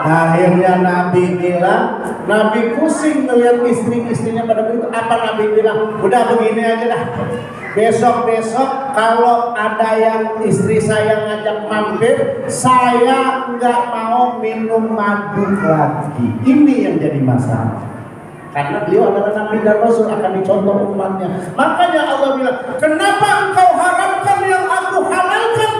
Akhirnya Nabi bilang, Nabi pusing melihat istri-istrinya pada begitu. Apa Nabi bilang? Udah begini aja dah. Besok-besok kalau ada yang istri saya ngajak mampir, saya nggak mau minum madu lagi. Ini yang jadi masalah. Karena beliau adalah Nabi dan Rasul, akan dicontoh umatnya. Makanya Allah bilang, kenapa engkau haramkan yang aku halalkan?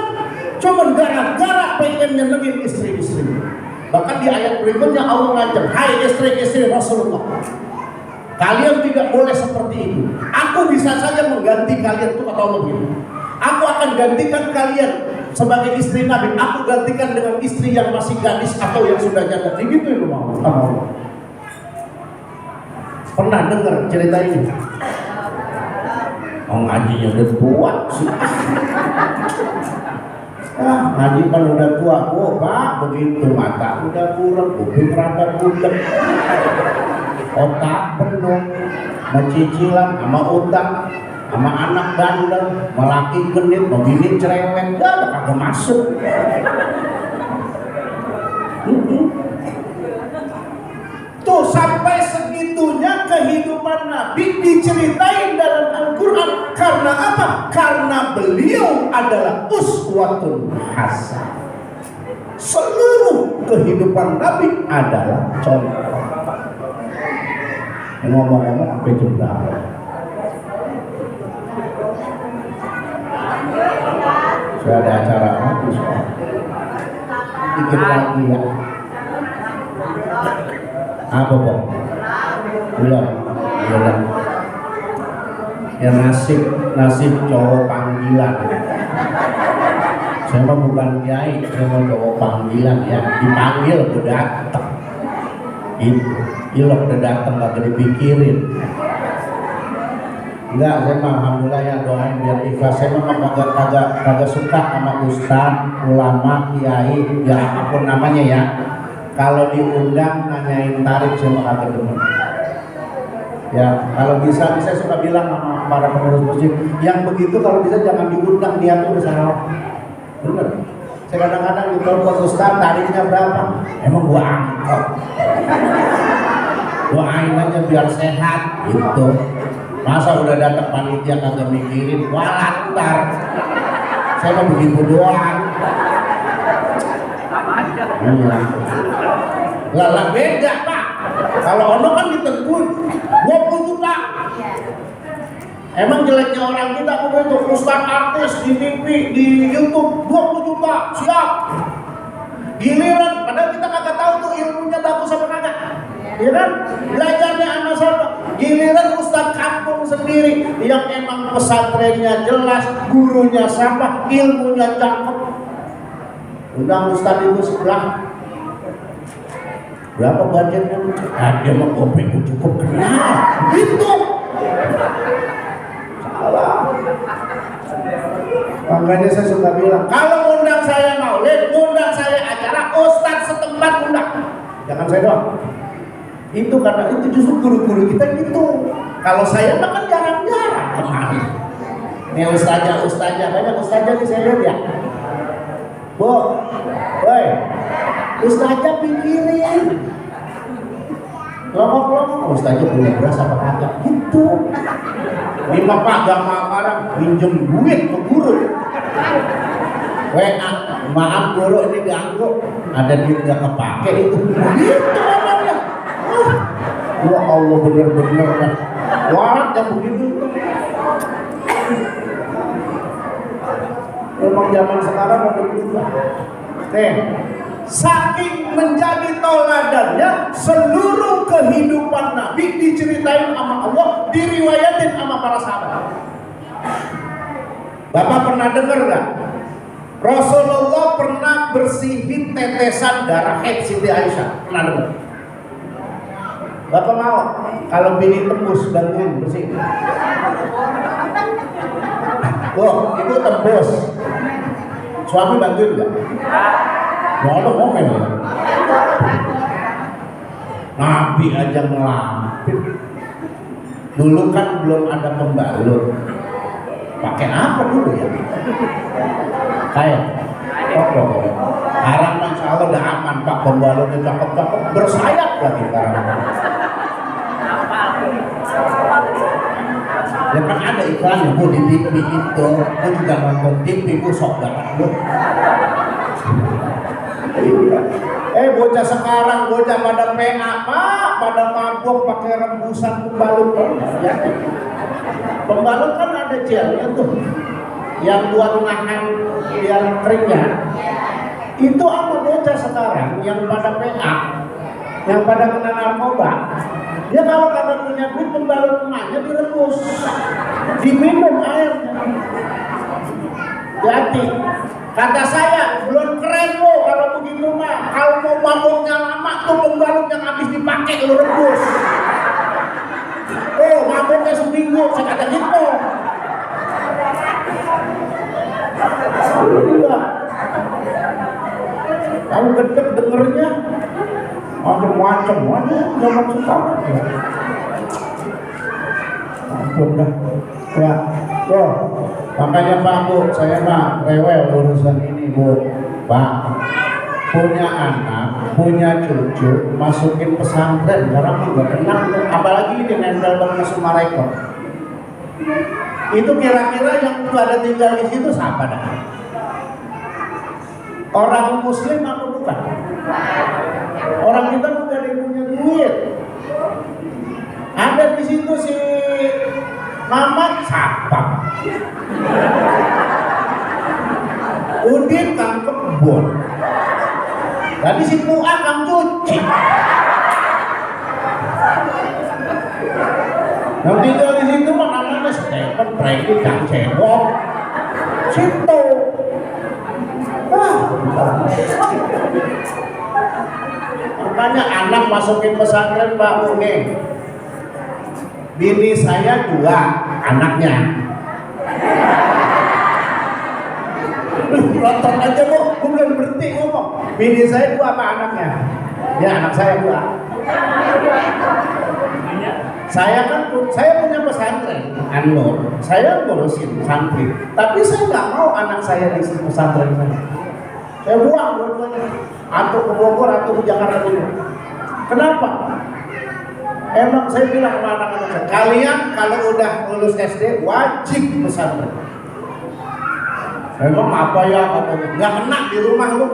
Cuma gara-gara pengen nyenengin istri-istri. Bahkan di ayat berikutnya Allah ngancam, hai istri-istri Rasulullah, kalian tidak boleh seperti itu. Aku bisa saja mengganti kalian, itu kata Allah gitu. Aku akan gantikan kalian sebagai istri Nabi. Aku gantikan dengan istri yang masih gadis atau yang sudah janda. Begitu itu mau Allah. Pernah dengar cerita ini? Oh ngajinya udah buat sih. Ngaji kan udah tua, oh pak begitu, mata udah kurang, kuping rada bulat, otak penuh, macicilan, sama utang, sama anak bandel, melaki genit, begini cerewet, dah kagak masuk. Tuh sampai segitunya kehidupan Nabi diceritain dalam Al-Quran. Karena apa? Karena beliau adalah uswatun hasanah. Seluruh kehidupan Nabi adalah contoh. Ngomong-ngomong sampai jam berapa? Sudah ada acara lagi, dikit lagi ya. Apa kok? Belum. Ya nasib cowok panggilan. Saya mah bukan kiai, saya mah cowok panggilan ya. Dipanggil udah datang. Itu ilok udah datang gak dipikirin. Enggak, saya mah alhamdulillah ya doain biar ikhlas. Saya mah kagak suka sama ustaz, ulama, kiai, ya apapun namanya ya. Kalau diundang nanyain tarif saya mah kagak demen. Ya, kalau bisa saya suka bilang sama para pengurus masjid, yang begitu kalau bisa jangan diundang, niatnya udah salah. Bener. Saya kadang-kadang ditelepon ustaz, tarifnya berapa? Emang gua angkot. Doain aja biar sehat gitu. Masa udah datang panitia kagak mikirin, walat ntar. Saya mah begitu doang. Iya. Lah beda pak. Kalau ono kan ditentuin 20 juta. Emang jeleknya orang kita begitu, ustaz artis di TV, di YouTube 20 juta, siap. Giliran, padahal kita kagak tahu tuh ilmunya bagus apa kagak. Ya kan? Belajarnya sama siapa? Giliran ustaz kampung sendiri yang emang pesantrennya jelas, gurunya sama, ilmunya cakep. Undang ustaz itu sebelah. Berapa budgetnya? Dia mah kopekku cukup kenal. Gitu. Salah. Makanya saya suka bilang, kalau undang saya maulid, undang saya acara, ustaz setempat undang. Jangan saya doang. Itu karena itu justru guru-guru kita gitu. Kalau saya mah kan jarang-jarang kemarin. Nih ustazah banyak ustazah nih saya lihat ya. Bu, woi, ustazah pikirin. Lomok-lomok, ustazah punya beras apa kagak? Gitu. Ini bapak gak marah, pinjem duit ke guru. WA, maaf guru ini ganggu, ada duit gak kepake itu. Gitu orangnya. Ya Allah bener-bener kan. Warat yang begitu. Memang zaman sekarang ada berubah. saking menjadi teladannya, seluruh kehidupan Nabi diceritain sama Allah, diriwayatin sama para sahabat. Bapak pernah dengar nggak? Rasulullah pernah bersihin tetesan darah haid Siti Aisyah. Pernah dengar? Bapak mau kalau bini tembus bantuin bersihin? Loh, ibu tembus, suami bantuin nggak? Nggak ada ngomel. Nabi aja ngelampir. Dulu kan belum ada pembalut. Pakai apa dulu ya? Kayak oh, sekarang insya Allah udah aman Pak, pembalutnya cakep-cakep, bersayap lagi sekarang. Ya kan ada iklannya Bu di TV itu, aku juga nonton TV Bu, sok banget Bu. Bocah sekarang, bocah pada PA Pak, pada mabuk pakai rebusan pembalut. Pembalut kan ada gelnya tuh, yang buat nahan biar keringnya. Itu apa bocah sekarang yang pada PA, yang pada kena narkoba, dia kalau kagak punya duit pembalut emaknya direbus, diminum airnya. Jadi kata saya belum keren lo kalau begitu mah. Kalau mau mabuknya lama tuh pembalut yang habis dipakai lo rebus. Oh mabuknya seminggu, saya kata gitu. Iya. Kamu gede dengernya macam-macam aja, nggak maksud apa. Ampun dah. Ya, tuh. Makanya Pak Bu, saya mah rewel urusan ini Bu. Pak, punya anak, punya cucu, masukin pesantren, orang juga kenal, apalagi ini nempel banget sama mereka. Itu kira-kira yang pada tinggal di situ siapa dah? Orang Muslim apa bukan? Orang kita bukan yang punya duit. Ada di situ si Mamat siapa? Udin kang kebun. Tadi si Pua kang cuci. Yang tinggal di situ mah namanya Stephen, Franky, kang cebok. Situ. Makanya anak masukin pesantren Pak Uni. Bini saya 2 anaknya. Nonton aja Bu, gue belum berhenti ngomong. Bini saya 2 apa anaknya? Ya anak saya 2. Saya punya pesantren, Anur. Saya ngurusin santri. Tapi saya nggak mau anak saya di pesantren saya. Saya buang dua-duanya. Atau ke Bogor atau ke Jakarta dulu. Kenapa? Emang saya bilang sama anak-anak saya, kalian kalau udah lulus SD wajib pesantren. Emang apa ya katanya? Nggak kena di rumah lu.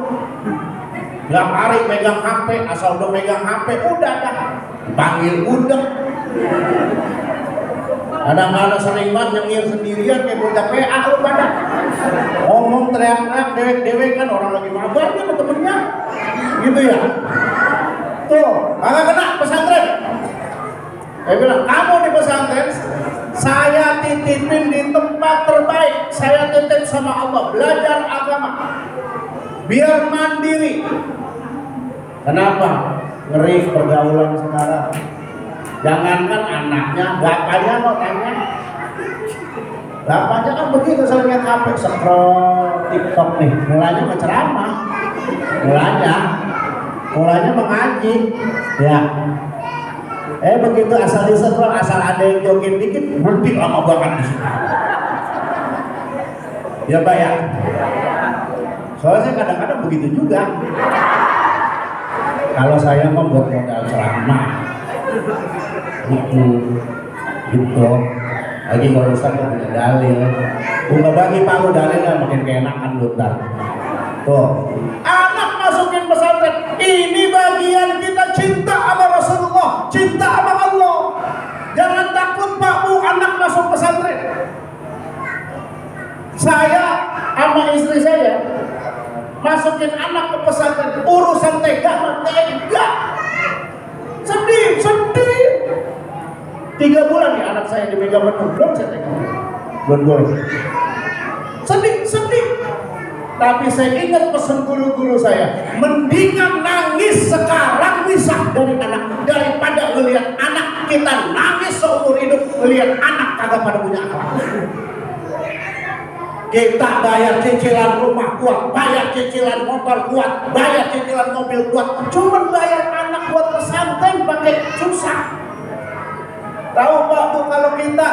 Nggak hari megang HP, asal udah megang HP udah dah. Panggil udeng. Kadang-kadang sering banget nyengir sendirian kayak bocah PA lu pada. Ngomong teriak-teriak dewek-dewek kan orang lagi mabar dia sama temennya. Gitu ya. Tuh, kagak kena pesantren. Saya bilang, kamu di pesantren, saya titipin di tempat terbaik. Saya titip sama Allah, belajar agama. Biar mandiri. Kenapa? Ngeri pergaulan sekarang. Jangankan anaknya, bapaknya mau tanya. Bapaknya kan begitu sering lihat HP, scroll TikTok nih. Mulanya menceramah. Mulanya mengaji. Ya. Begitu asal di-scroll, asal ada yang joget dikit, berhenti lama banget di situ. Ya Pak ya. Soalnya saya kadang-kadang begitu juga. Kalau saya mau buat modal ceramah, gitu. Lagi barusan punya dalil. Bunga bagi Pak lu dalilnya makin keenakan lu ntar. Tuh. Anak masukin pesantren. Ini bagian kita cinta sama Rasulullah, cinta sama Allah. Jangan takut Pak Bu anak masuk pesantren. Saya sama istri saya masuk masukin anak ke pesantren, urusan tega mah tega. Sedih. 3 bulan ya anak saya dipegang penuh, belum saya tega. Belum boleh. Sedih. Tapi saya ingat pesan guru-guru saya, mendingan nangis sekarang misah dari anak daripada melihat anak kita nangis seumur hidup melihat anak kagak pada punya akhlak. Kita bayar cicilan rumah kuat, bayar cicilan motor kuat, bayar cicilan mobil kuat, cuma bayar anak buat pesantren pakai susah. Tahu Pak Bu, kalau kita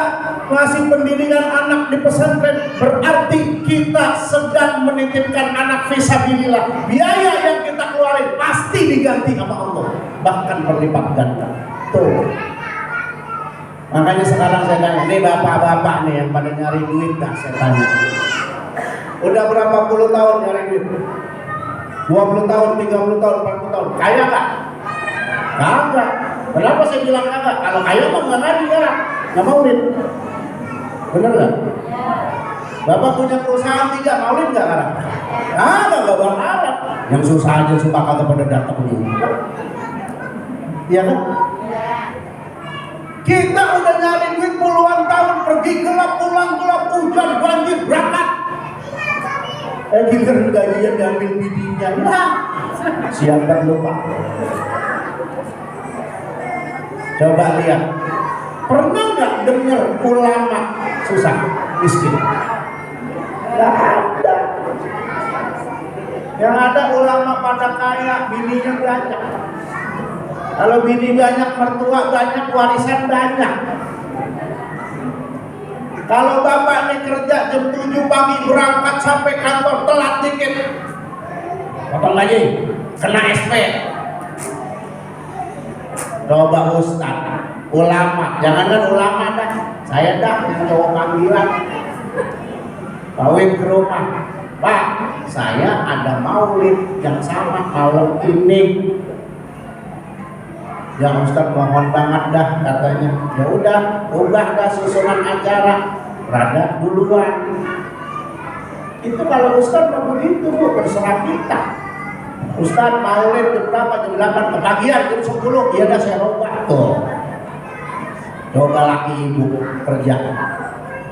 ngasih pendidikan anak di pesantren berarti kita sedang menitipkan anak fisabilillah. Biaya yang kita keluarin pasti diganti sama Allah, bahkan berlipat ganda. Tuh. Makanya sekarang saya tanya, nih bapak-bapak nih yang pada nyari duit dah, saya tanya. Udah berapa puluh tahun nyari duit? 20 tahun, 30 tahun, 40 tahun. Kaya nggak? Kagak. Kenapa saya bilang kagak? Kalau kaya mah nggak ngaji ya, nggak maulid. Bener nggak? Bapak punya perusahaan 3, maulid nggak sekarang? Nggak bakalan. Yang susah aja suka kagak pada datang juga. Iya kan? Kita udah nyari duit puluhan tahun, pergi gelap, pulang gelap, hujan, banjir, berangkat. Giliran gajian diambil bidinya, nah siapa lupa. Coba lihat, pernah nggak dengar ulama susah, miskin? Nggak ada. Yang ada ulama pada kaya, bininya banyak. Kalau bini banyak, mertua banyak, warisan banyak. Kalau bapaknya kerja jam 7 pagi berangkat sampai kantor telat dikit, potong gaji, kena SP. Coba ustaz, ulama, jangankan ulama dah, saya dah yang cowok panggilan, kawin ke rumah, Pak, saya ada maulid yang sama malam ini. Ya Ustaz mohon banget dah katanya. Ya udah, ubah dah susunan acara, rada duluan. Itu kalau Ustaz mau begitu Bu, terserah kita. Ustaz maulid jam berapa? Jam 8 kebagian jam 10. Iya dah saya robah tuh. Coba laki ibu kerja.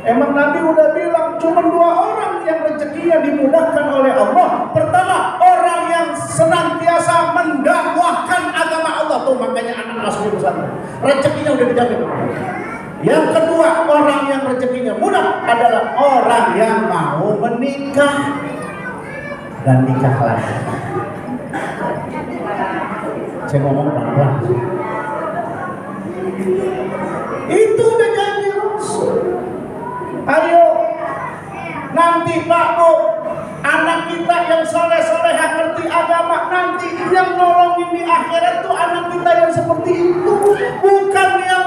Emang Nabi udah bilang cuma 2 orang yang rezekinya dimudahkan oleh Allah. Pertama, orang yang senantiasa mendakwahkan agama Allah, tuh makanya anak masuk di pesantren. Rezekinya udah dijamin. Yang kedua, orang yang rezekinya mudah adalah orang yang mau menikah dan nikah lagi. Saya ngomong pelan-pelan. Itu udah janji Rasul. Ayo nanti Pak Bu, anak kita yang soleh-solehah ngerti agama, nanti yang nolongin di akhirat tuh anak kita yang seperti itu, bukan yang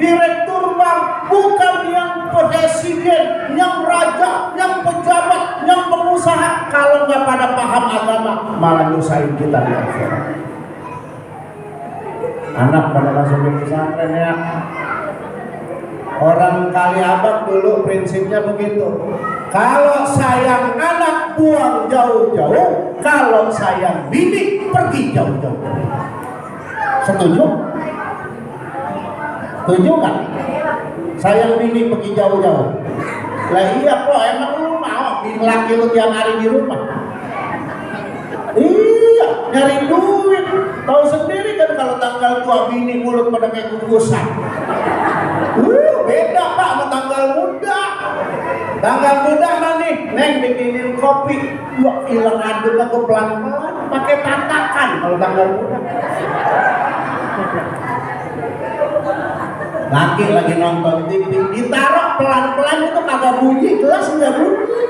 direktur bank, bukan yang presiden, yang raja, yang pejabat, yang pengusaha. Kalau nggak pada paham agama, malah nyusahin kita di akhirat. Anak pada masukin pesantren ya. Orang Kali Abang dulu prinsipnya begitu. Kalau sayang anak buang jauh-jauh, kalau sayang bini pergi jauh-jauh. Setuju? Setuju kan? Sayang bini pergi jauh-jauh. Lah iya kok, emang lu mau bini laki lu tiap hari di rumah? Iya, nyari duit. Tahu sendiri kan kalau tanggal tua bini mulut pada kayak kukusan. Beda Pak sama tanggal muda. Tanggal muda mah nih, Neng bikinin kopi, gua hilang aduk aku pelan-pelan, pakai tatakan. Kalau tanggal muda, laki lagi nonton TV, ditaruh pelan-pelan itu kagak bunyi, gelas nggak bunyi.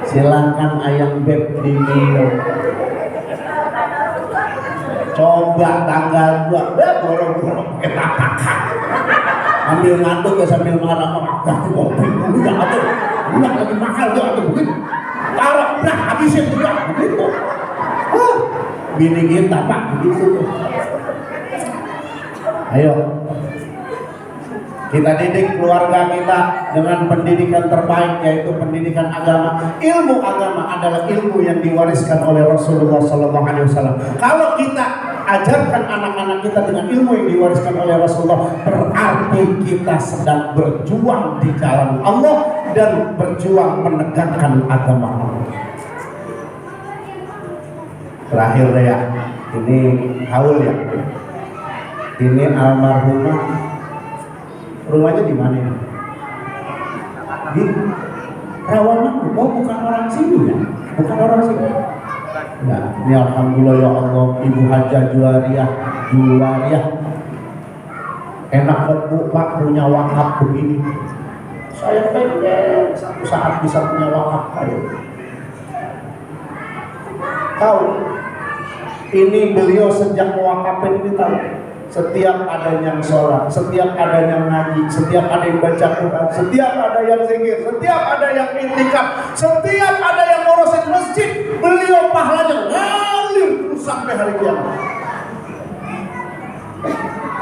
Silakan ayam beb diminum. Coba tanggal 2, boro-boro pakai tatakan. Ambil ngantuk ya sambil marah-marah, ganti kopi, udah atuh, udah lagi mahal tuh atuh begitu. Taruh, udah habisin juga begitu. Bini kita Pak begitu tuh. Ayo, Kita didik keluarga kita dengan pendidikan terbaik, yaitu pendidikan agama. Ilmu agama adalah ilmu yang diwariskan oleh Rasulullah SAW. Kalau kita ajarkan anak-anak kita dengan ilmu yang diwariskan oleh Rasulullah, berarti kita sedang berjuang di jalan Allah dan berjuang menegakkan agama Allah. Terakhir ya, ini haul ya. Ini almarhumah. Rumahnya di mana ya? Di Rawamangun. Oh, bukan orang sini ya? Bukan orang sini. Nah, ini alhamdulillah ya Allah, Ibu Hajah Juwariah. Enak banget Bu, Pak punya wakaf begini. Saya pengen satu saat bisa punya wakaf kayak. Tahu? Ini beliau sejak mewakafin ini tahu. Setiap ada yang sholat, setiap ada yang ngaji, setiap ada yang baca Quran, setiap ada yang zikir, setiap ada yang intikaf, setiap ada yang ngurusin masjid, beliau pahalanya ngalir terus sampai hari kiamat.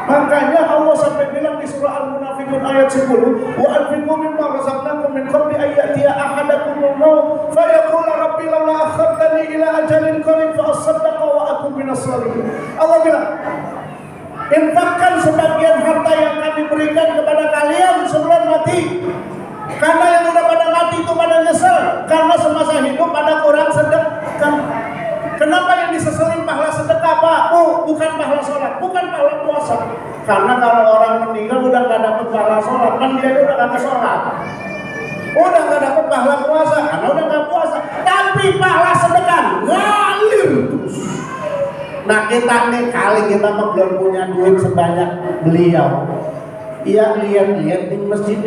Makanya Allah sampai bilang di surah Al-Munafiqun ayat 10, wa anfiqu mimma razaqnakum min qabli an ya'tiya ahadakumul maut fa yaqulu rabbi laula akhartani ila ajalin qarib fa asaddaqa wa akun minas shalihin. Allah bilang, infakkan sebagian harta yang kami berikan kepada kalian sebelum mati. Karena yang udah pada mati itu pada nyesel, karena semasa hidup pada kurang sedekah. Kenapa yang diseselin pahala sedekah Pak? Oh, bukan pahala sholat, bukan pahala puasa. Karena kalau orang meninggal udah gak dapat pahala sholat, kan dia udah gak sholat, udah gak dapat pahala puasa, karena udah gak puasa. Tapi pahala sedekah ngalir terus. Nah kita nih, kali kita belum punya duit sebanyak beliau, iya lihat-lihat di masjid